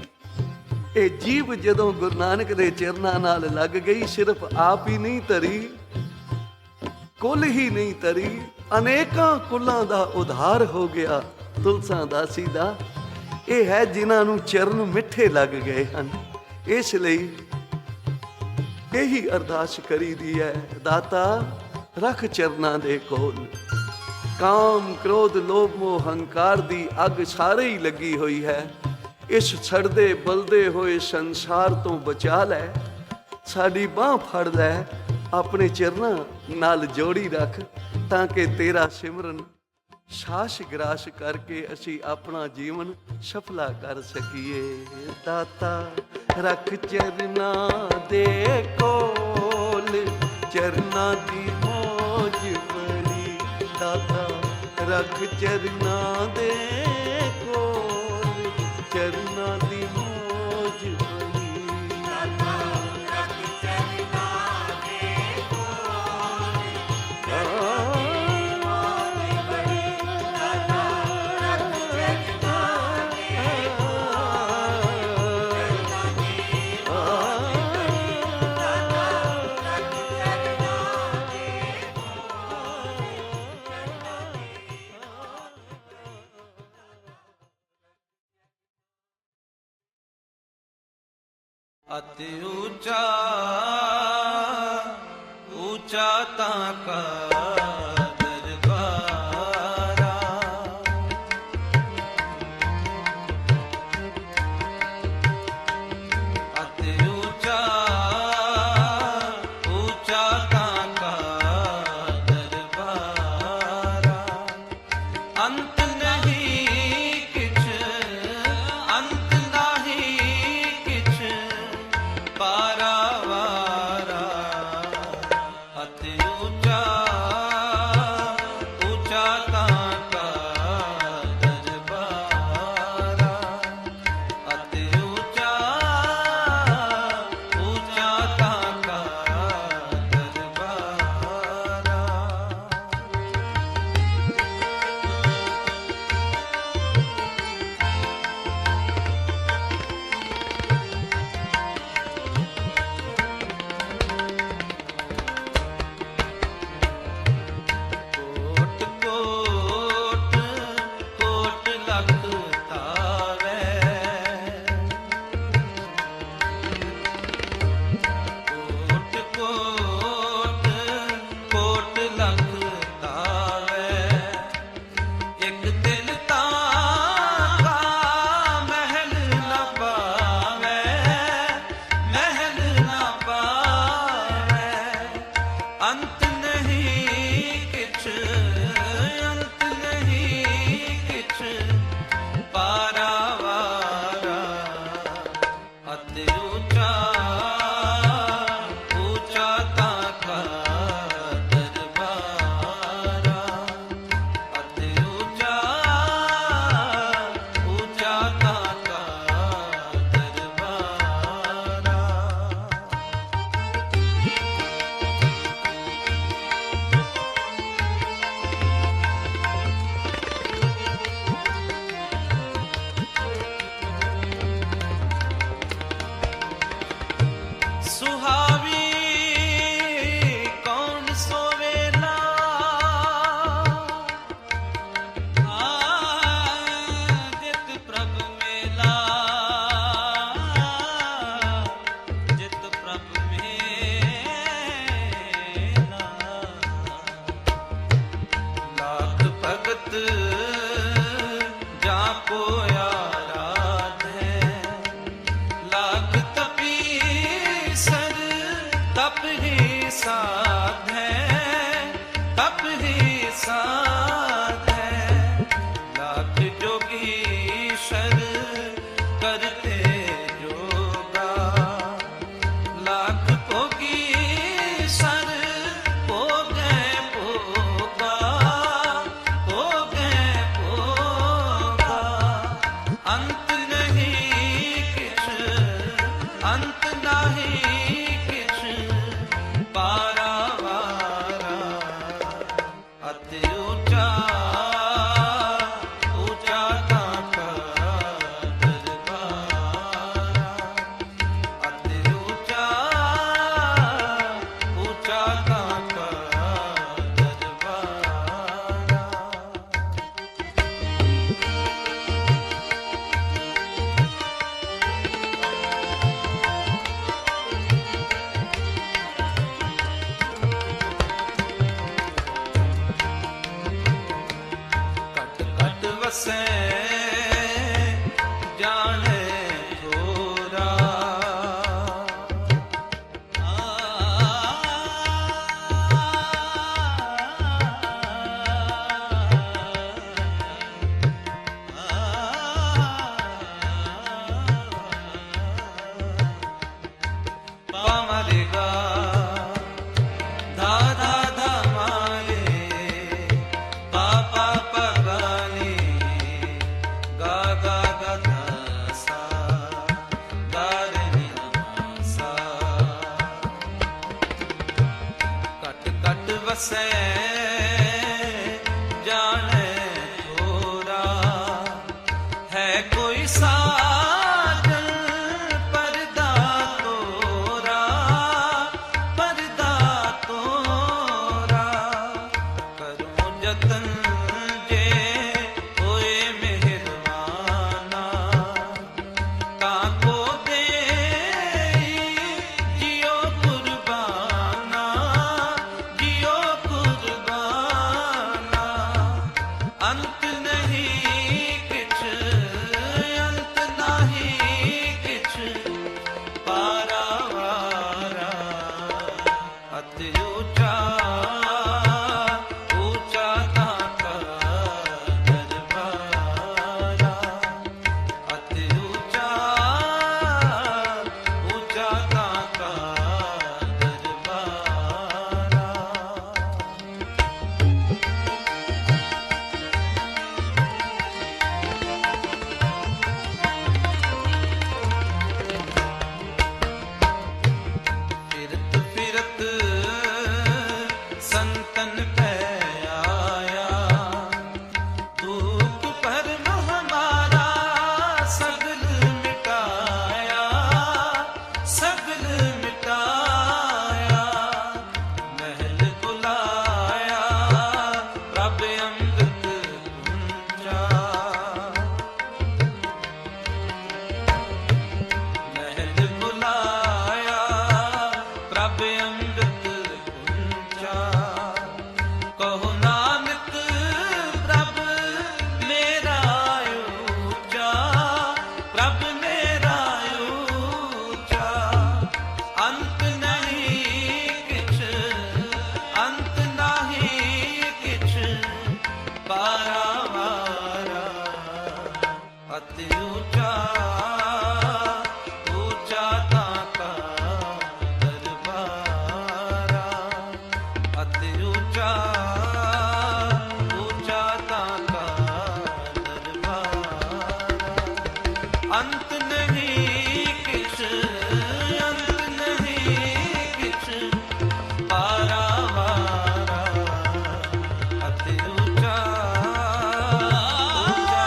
ਇਹ ਜੀਵ ਜਦੋਂ ਗੁਰੂ ਨਾਨਕ ਦੇ ਚਰਨਾਂ ਨਾਲ ਲੱਗ ਗਈ, ਸਿਰਫ ਆਪ ਹੀ ਨਹੀਂ ਤਰੀ, ਕੁੱਲ ਹੀ ਨਹੀਂ ਤਰੀ, ਅਨੇਕਾਂ ਕੁੱਲਾਂ ਦਾ ਉਧਾਰ ਹੋ ਗਿਆ ਤੁਲਸਾ ਦਾਸੀ ਦਾ। ਇਹ ਹੈ ਜਿਨ੍ਹਾਂ ਨੂੰ ਚਰਨ ਮਿੱਠੇ ਲੱਗ ਗਏ ਹਨ। ਇਸ ਲਈ ਇਹੀ ਅਰਦਾਸ ਕਰੀਦੀ ਹੈ, ਦਾਤਾ ਰੱਖ ਚਰਨਾਂ ਦੇ ਕੋਲ, ਕਾਮ ਕ੍ਰੋਧ ਲੋਭ ਮੋਹ ਹੰਕਾਰ ਦੀ ਅੱਗ ਸਾਰੇ ਹੀ ਲੱਗੀ ਹੋਈ ਹੈ। ਇਸ ਛੜਦੇ ਬਲਦੇ ਹੋਏ ਸੰਸਾਰ ਤੋਂ ਬਚਾ ਲੈ, ਸਾਡੀ ਬਾਹ ਫੜ ਲੈ, ਆਪਣੇ ਚਰਨਾਂ ਨਾਲ ਜੋੜੀ ਰੱਖ, ਤਾਂ ਕਿ ਤੇਰਾ ਸਿਮਰਨ ਸਾਸ ਗਰਾਸ ਕਰਕੇ ਅਸੀਂ ਆਪਣਾ ਜੀਵਨ ਸਫਲਾ ਕਰ ਸਕੀਏ। ਦਾਤਾ ਰੱਖ ਚਰਨਾਂ ਦੇ ਕੋਲ, ਚਰਨਾਂ ਦੀ ਮੌਜ ਬੜੀ। ਦਾਤਾ ਰੱਖ ਚਰਨਾਂ ਦੇ ਕੋਲ, ਚਰਨਾਂ ਦੀ ਮੌਜ ਬੜੀ। ਦਾਤਾ ਰੱਖ ਚਰਨਾਂ ਦੇ ਕੋਲ, ਚਰਨਾਂ ਦੀ ਮੌਜ ਬੜੀ। ਦਾਤਾ ਰੱਖ ਚਰਨਾਂ ਦੇ ਕੋਲ, ਚਰਨਾਂ ਦੀ ਮੌਜ ਬੜੀ। ਦਾਤਾ ਰੱਖ ਚਰਨਾਂ ਦੇ ਕੋਲ, ਚਰਨਾਂ ਦੀ ਅਤਿ ਉੱਚਾ ਉੱਚਾ ਤਾਂ ਕਾ ਦਰਬਾਰਾ, ਅਤਿ ਉੱਚਾ ਉੱਚਾ ਤਾਂ ਕਾ ਦਰਬਾਰਾ। ਅੰਤ ਨਹੀਂ ਕਿਛ, ਅੰਤ ਨਹੀਂ ਕਿਛ ਪਾਰਾਵਾਰਾ। ਅਤਿ ਉੱਚਾ ਉੱਚਾ ਤਾਂ ਕਾ ਦਰਬਾਰਾ, ਅਤਿ ਉੱਚਾ ਉੱਚਾ ਤਾਂ ਕਾ ਦਰਬਾਰਾ। ਕੋਟ ਕੋਟ ਕੋਟ ਲਖ ਤਾਵੈ, ਕੋਟ ਕੋਟ ਕੋਟ ਲਖ ਤਾਵੈ। ਇਕ ਦਿਨ ਤਾਂ ਮਹਿਲ ਨਾ ਪਾਵੈ, ਮਹਿਲ ਨਾ ਪਾਵੈ। ਅੰਤ ਨਹੀਂ ਕਿਛ, ਅੰਤ ਨਹੀਂ ਕਿਛ ਪਾਰਾਵਾਰਾ। ਅਤਿ ਉੱਚਾ ਉੱਚਾ ਤਾਂ ਕਾ ਦਰਬਾਰਾ, ਅਤਿ ਉੱਚਾ ਉੱਚਾ ਤਾਂ ਕਾ ਦਰਬਾਰਾ। ਸੁਹਾਵੀ ਕੌਣ ਸੋਵੇਲਾ, ਜਿਤ ਪ੍ਰਭ ਮੇਲਾ, ਜਿਤ ਪ੍ਰਭ ਮੇਲਾ। ਲਾਖ ਭਗਤ ਜਾਂ ਕੋ ਆਰਾਧੈ, ਲਾਖ ਤਪੀਸਰ ਤਪ ਹੀ ਸਾਧੈ, ਤਪ ਹੀ ਸਾਧੈ। ਲਾਖ ਜੋਗੀਸ਼ਰ ਕਰਤੇ ਜੋਗਾ, ਲਾਖ ਭੋਗੀਸ਼ਰ ਭੋਗੈ ਭੋਗਾ, ਭੋਗੈ ਭੋਗਾ। ਅੰਤ ਨਹੀਂ ਕਿਛ, ਅੰਤ ਨਹੀਂ ਕਿਛ ਪਾਰਾਵਾਰਾ। ਅਤਿ ਉੱਚਾ ਉੱਚਾ ਤਾਂ ਕਾ ਦਰਬਾਰਾ, ਅਤਿ ਉੱਚਾ ਉੱਚਾ ਤਾਂ ਕਾ ਦਰਬਾਰਾ। बसै जाने थोरा, है कोई साजन पर्दा तोरा, पर्दा तोरा। करूं जतन जे होए मेहरबाना, काको दे जियो कुर्बाना, जियो कुर्बाना। अंत नहीं किछ, अंत नहीं किछ, पारावारा। अति ऊंचा ऊंचा ताका दरबारा, अति ऊंचा ऊंचा ताका दरबारा। फिरत फिरत संतन पे आया, दुख भरम हमारा सगल मिटाया, सगल मिटाया। महल बुलाया प्रभ अमृत कुंजा, महल बुलाया प्रभ अमृत कुंजा। कहो नानक प्रभ मेरा ऊंचा, प्रभ मेरा ऊंचा। अंत नहीं किछ, अंत नहीं किछ, पारावारा। अति ऊंचा ऊंचा ताका दरबारा, अति ऊंचा ऊंचा ताका दरबारा। अंत नहीं किछ, अंत नहीं किछ, पारावारा। अति ऊंचा ऊंचा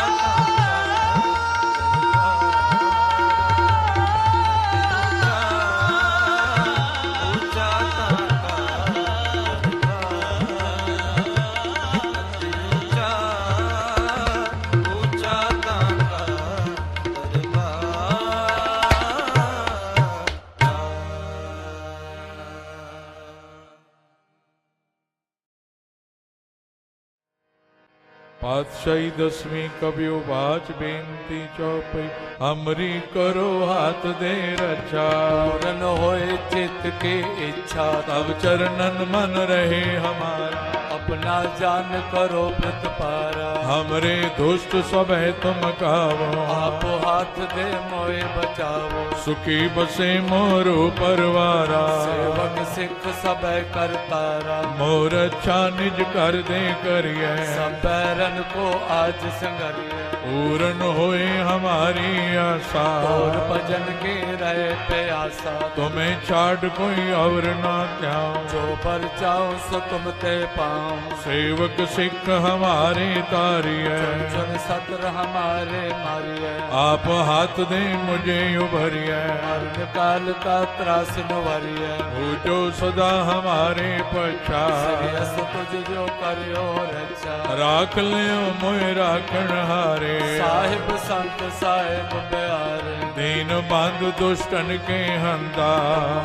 पातशाही दसवीं कबियो बाच बेनती चौपई, हमरी करो हाथ दे रक्षा। पूरन होए चित्त के इच्छा, तब चरणन मन रहे हमारा। अपना जान करो प्रतिपारा। हमरे दुष्ट सब है तुम कावो, आप हाथ दे मोए बचावो। सुखी बसे मोरो परवारा। सेवक सिख सब करतारा, मोर अच्छा निज कर दे करिए। सब बैरन को आज संगरिए। पूरन होए हमारी आशा, और भजन के रहे प्यासा। तुम्हें छाड़ कोई और ना त्याऊं, जो पर चाहो सो तुम ते पाऊं। सेवक सिख हमारे तारिए। चुन सत्र हमारे मारिए। आप हाथ दे मुझे उभरिए। मरण काल का त्रास नुवरिए। हो जो सदा हमारे पछा। श्रेयस तुझ जो करियो रक्षा। राख लियो मोए राखण हारे। साहिब संत साहिब प्यारे। दीन बंधु दुष्टन के हंता।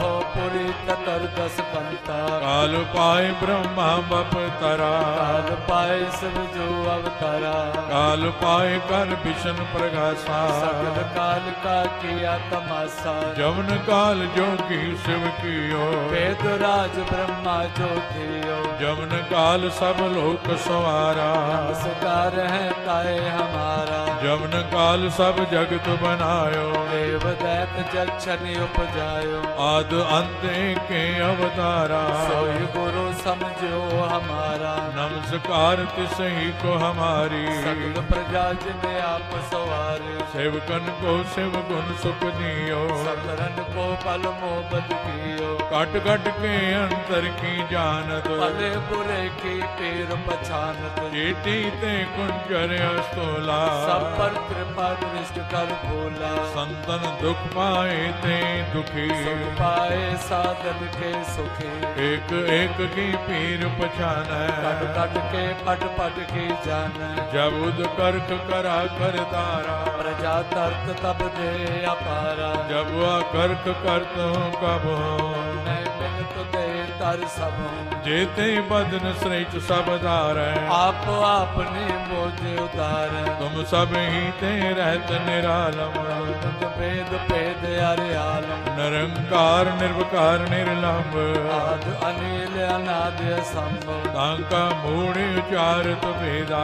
हो पुरी ततर दस कंता। काल पाए ब्रह्मा बपतरा। काल पाए सब जो अवतारा। काल पाए कर विष्णु प्रकाशा। सकल काल का किया तमाशा। जवन काल जोगी शिव कियो। वेद राज ब्रह्मा जो थियो। जवन काल सब लोक सवारा। नमस्कार है ताए हमारा। जवन काल सब जगत बनायो। देव दैत जक्षनि उपजायो। आद अंत के में अवतारा। सोई गुरु समझो हमारा, नमस्कार तिसही को हमारी। सगल प्रजा जिने आप सवारे, सेवकन को शिव गुण सुख दियो। सकरन को पल मोहब्बत कियो, कट कट के अंतर की जानत। भले बुरे की पीर पछानत, चेटी ते कुंजर अस्तोला। सब पर कृपा दृष्ट कर भोला। संतन दुख पाए ते दुखी, सुख पाए साधन के सुखी। एक एक की पीर पछान। कट कट के पट पट की जान, जब उद करक करा कर तारा। प्रजा तर्क तब दे अपारा। जब वह करक करत हूँ कब हूँ। मैं बिनत दे तर सब हूँ, जेते बदन श्रेष्ठ सब धार। आप आपने मोझे उतार। तुम सब ही ते रहत निरालम। तुम भेद भेद अरे आलम, निरंकार निर्विकार निर्लंब। आद अनिल अनाद असंभव। तांका मूढ़ उचारत भेदा।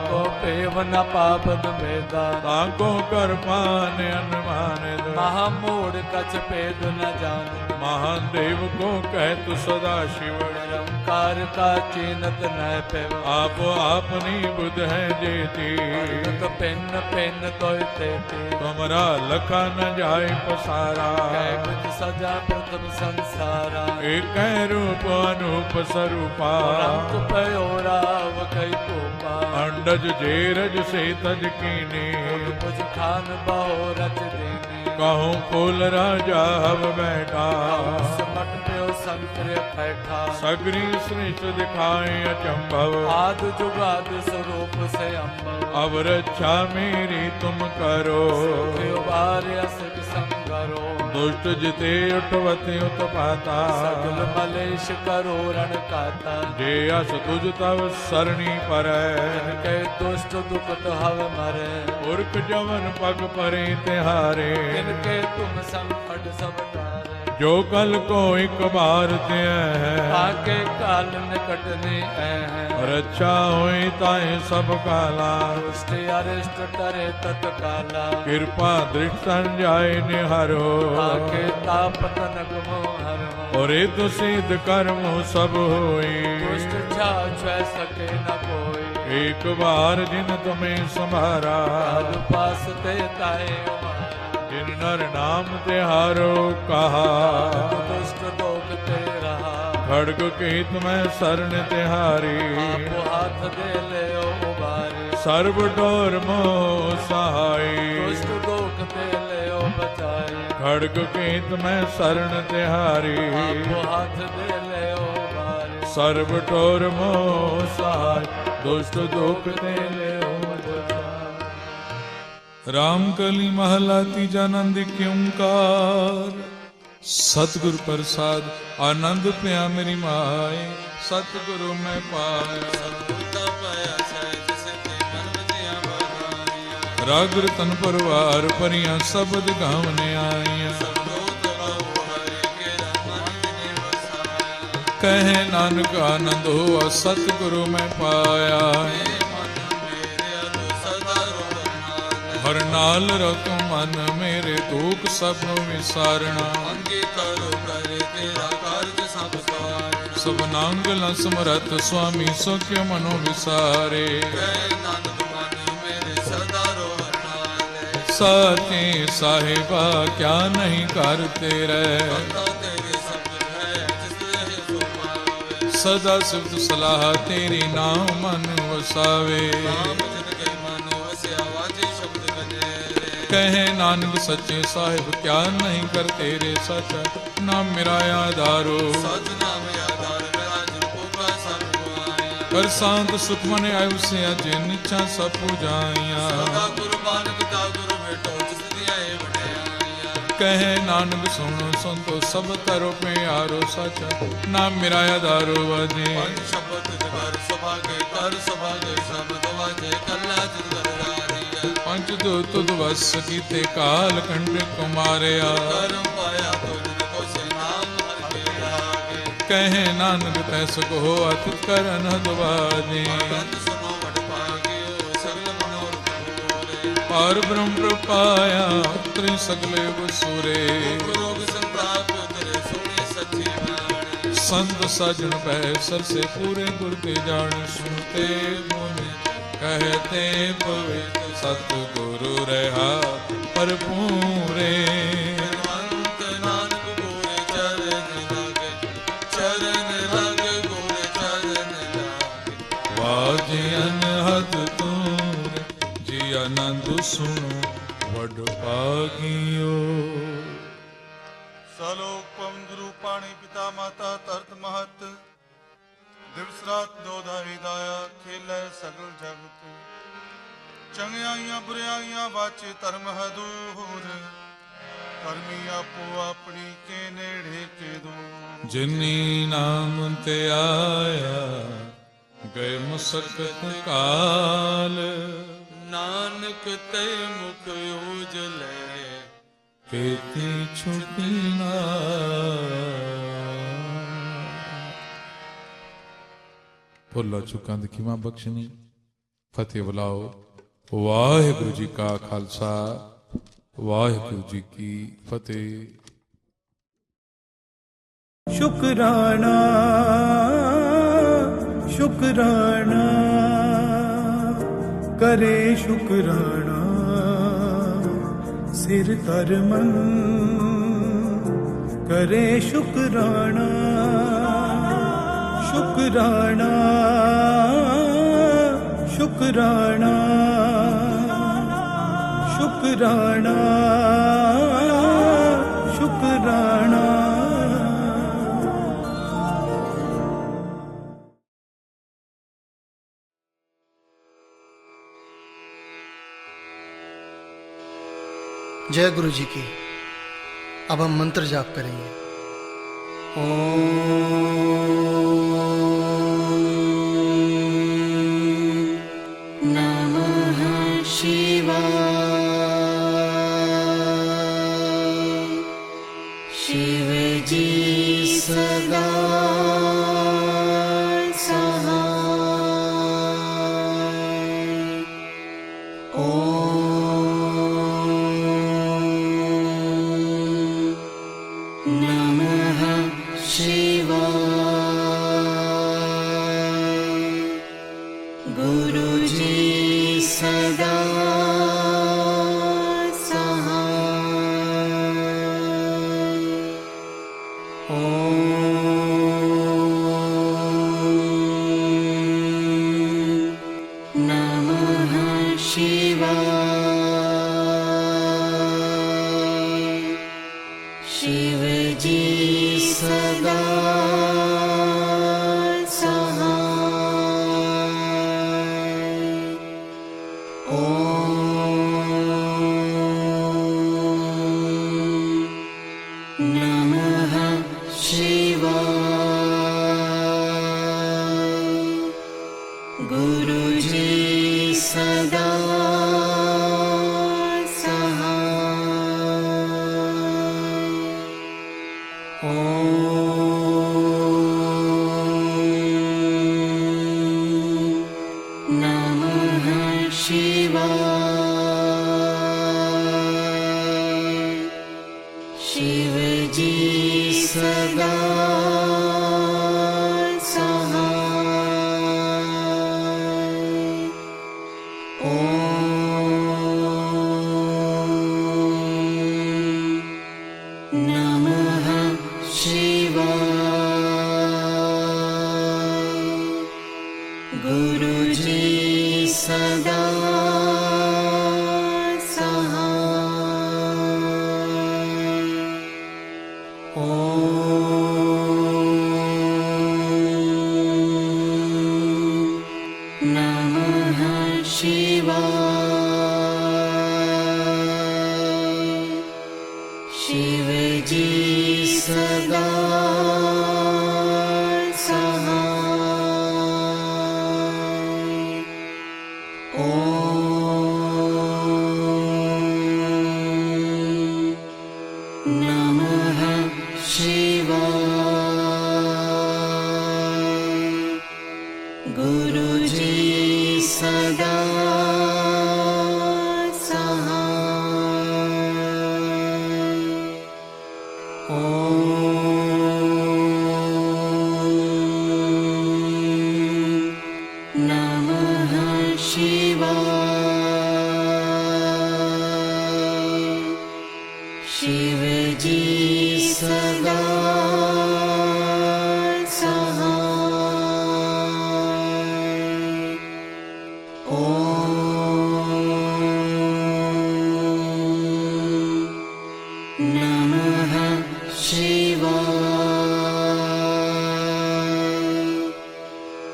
को पेव न पापद भेदा, तांको कर पान अनुमान। महामूढ़ कछ भेद न जान। महादेव को कहत सदा शिव। निरंकार का चीनत न पेव, आप आपनी बुध है जेती। तो पिन पिन तो तेती। तुमरा लखा न जाय पसारा। कै कुछ सजा प्रथम संसारा। एक रूप अनूप स्वरूपा। रंग पयो राव कई पोपा। अंडज जेरज से तज कीने। कुछ खान बहो रच देने। कहूँ फूल राजा हव बैठा। समट प्यो संकर बैठा। सगरी श्रेष्ठ दिखाए अचंभव। आद जुगाद स्वरूप से अम्बव। अब रक्षा मेरी तुम करो। असक संगरो। दुष्ट जिते उठवते उत्पाता। सगल मलेश करो रण काता। जे अस तुझ तव सरणी पर। इनके दुष्ट दुखत हव मरे। उर्क जवन पग परे तिहारे। इनके तुम संकट सब टारे। जो कल को एक बार ते है। आगे काल निकटने है। रक्षा होई ताए सब काला। दुष्ट अरिष्ट टरे तत्काला। कृपा दृष्ट संजाय निहारो। आके तापत नगमो हरो। और तो सिद्ध कर्म सब होई। दुष्ट छा छह सके न कोई। एक बार जिन तुम्हें संभारा। काल पास ते ताए उमारा। जिन नर नाम तिहारो कहा। दुष्ट दोग ते रहा। खड़ग केत में शरण तिहारी। आप हाथ दे ले उबारी। सर्व डोर मोह सहाय। दुष्ट दोग ते ले बचाई। खड़ग केत में शरण तिहारी। आप हाथ दे ले उबारी। सर्व डोर मोह सहाय। दुष्ट दुख ते ले रामकली महला तीजा नंद क्योंकार। सतगुर प्रसाद आनंद पिया मेरी माए। सतगुरु मैं पाया। राग रतन परवार परियां सबद गावने आईया। कहे नानक आनंद हुआ सतगुरु मैं पाया। हर नाल रखो मन मेरे दुख सब विसारना। सब नांगल समरथ स्वामी सुख्य मनो विसारे। साचे साहिबा क्या नहीं करते रहे। सदा सिफ्त सलाह तेरी नाम मन वसावे। कहे नानक सच्चे साहिब क्या नहीं कर तेरे सच। नाम मेरा आधारो। कर शांत सुख मन आयु से अजे निच्छा सब पूजाइया। कहे नानक सुनो सुनतो सब करो प्यारो सच। नाम मेरा आधारो वजे। पंच दो तुद वस कीते काल कंठ कुमारया। कहे नानक तैस को अत करन दुआजी। पार ब्रह्म प्रपाया उतरे सगले वसुरे। संत सजन बैसर से पूरे गुर के जान सुनते मुनि कहते पवित्र सतगुरु रहा भरपूरे अंत नानक गोरे चरण लागे गोरे चरण लागे वाजे अनहद तूने जी आनंद सुनो वड भागियो सलोक पवन गुरु पाणी पिता माता तरत महत दिवस रात दोधा हिदाया खेल सगल जगत चंगियाइयां बुराइयां वाचे धर्म हदूर करमी आपो अपनी के नेड़े के दूर जिनी नाम ते आया गए मुसकत काल नानक ते मुख उजले केती छुटी ना भुला चुकां दी खिमा बख्शनी फतेह बुलाओ वाहिगुरु जी का खालसा वाहिगुरु जी की फतेह। शुक्राना शुक्राना करे शुक्राना सिर तर मन करे शुक्राना शुक्राना शुक्राना शुक्राना शुक्राना। जय गुरु जी की। अब हम मंत्र जाप करेंगे। ओम नमः शिवाय। शिव जी सदा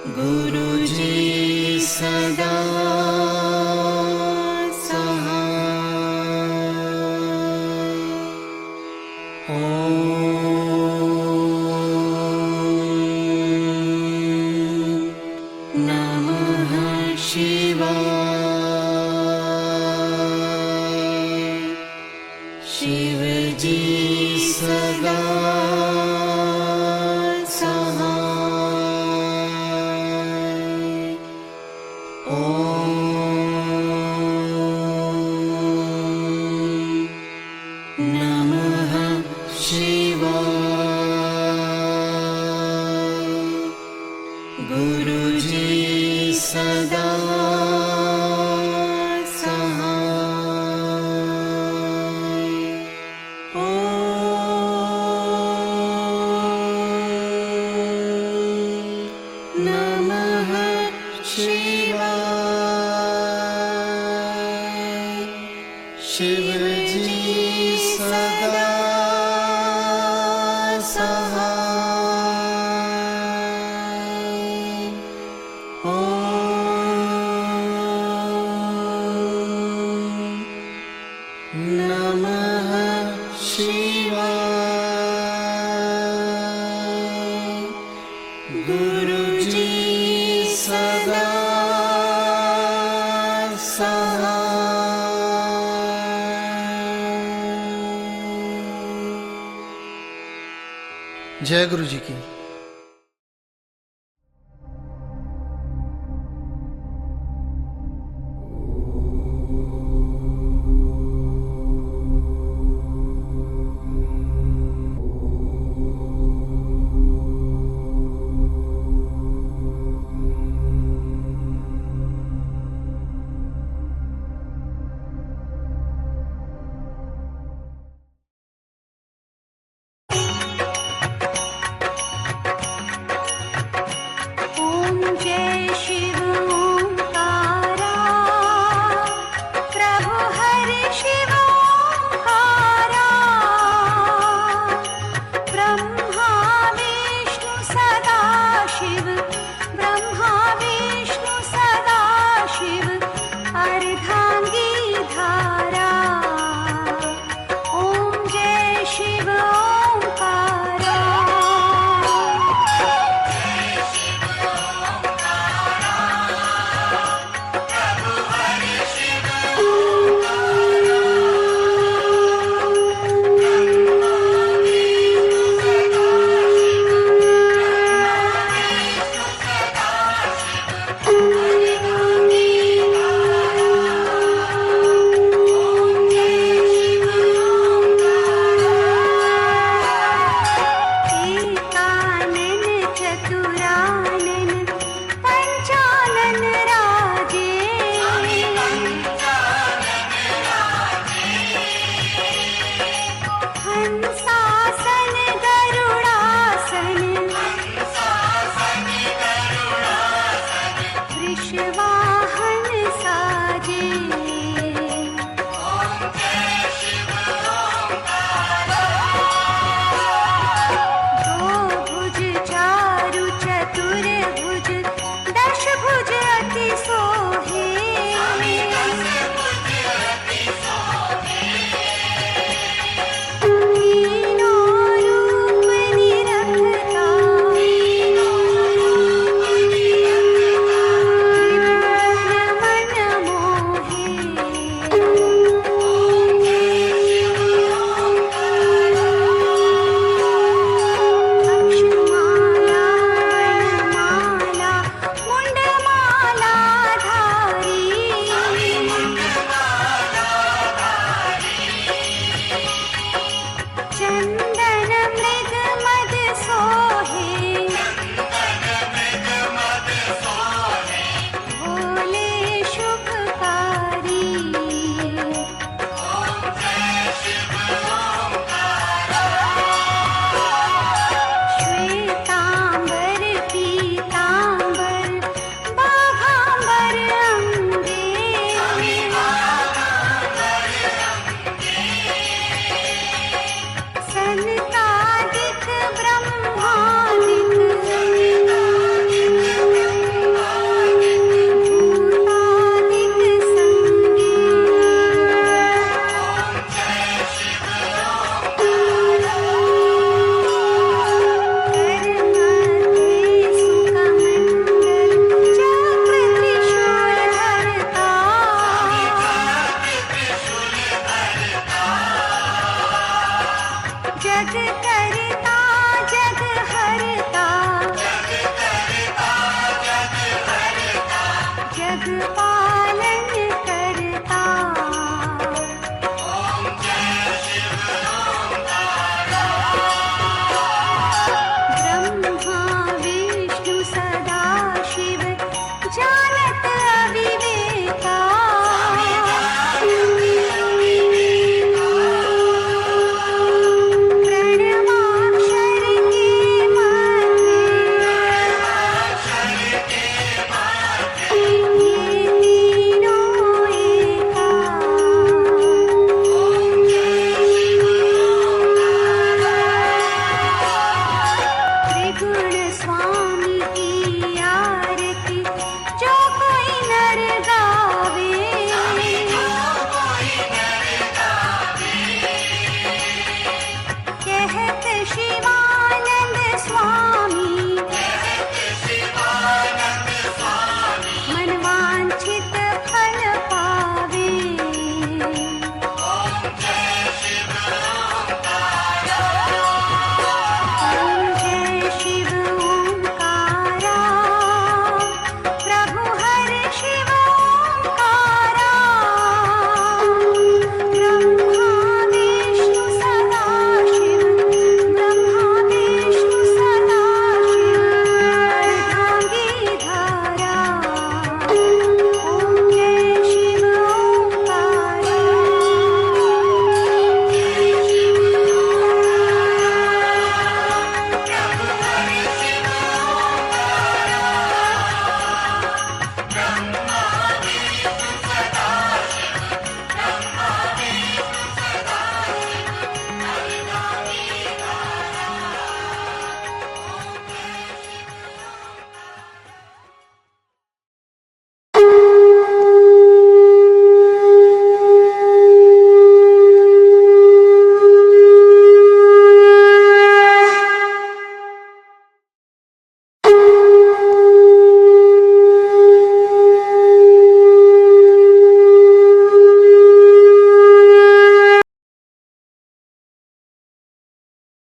गुरु जी सदा शिव जी सदा सहाय। ओम नमः शिवाय। गुरु जी सदा शिव जी सदा सहाय। ओम नमः शिवाय। गुरु जी सदा जय गुरु जी की।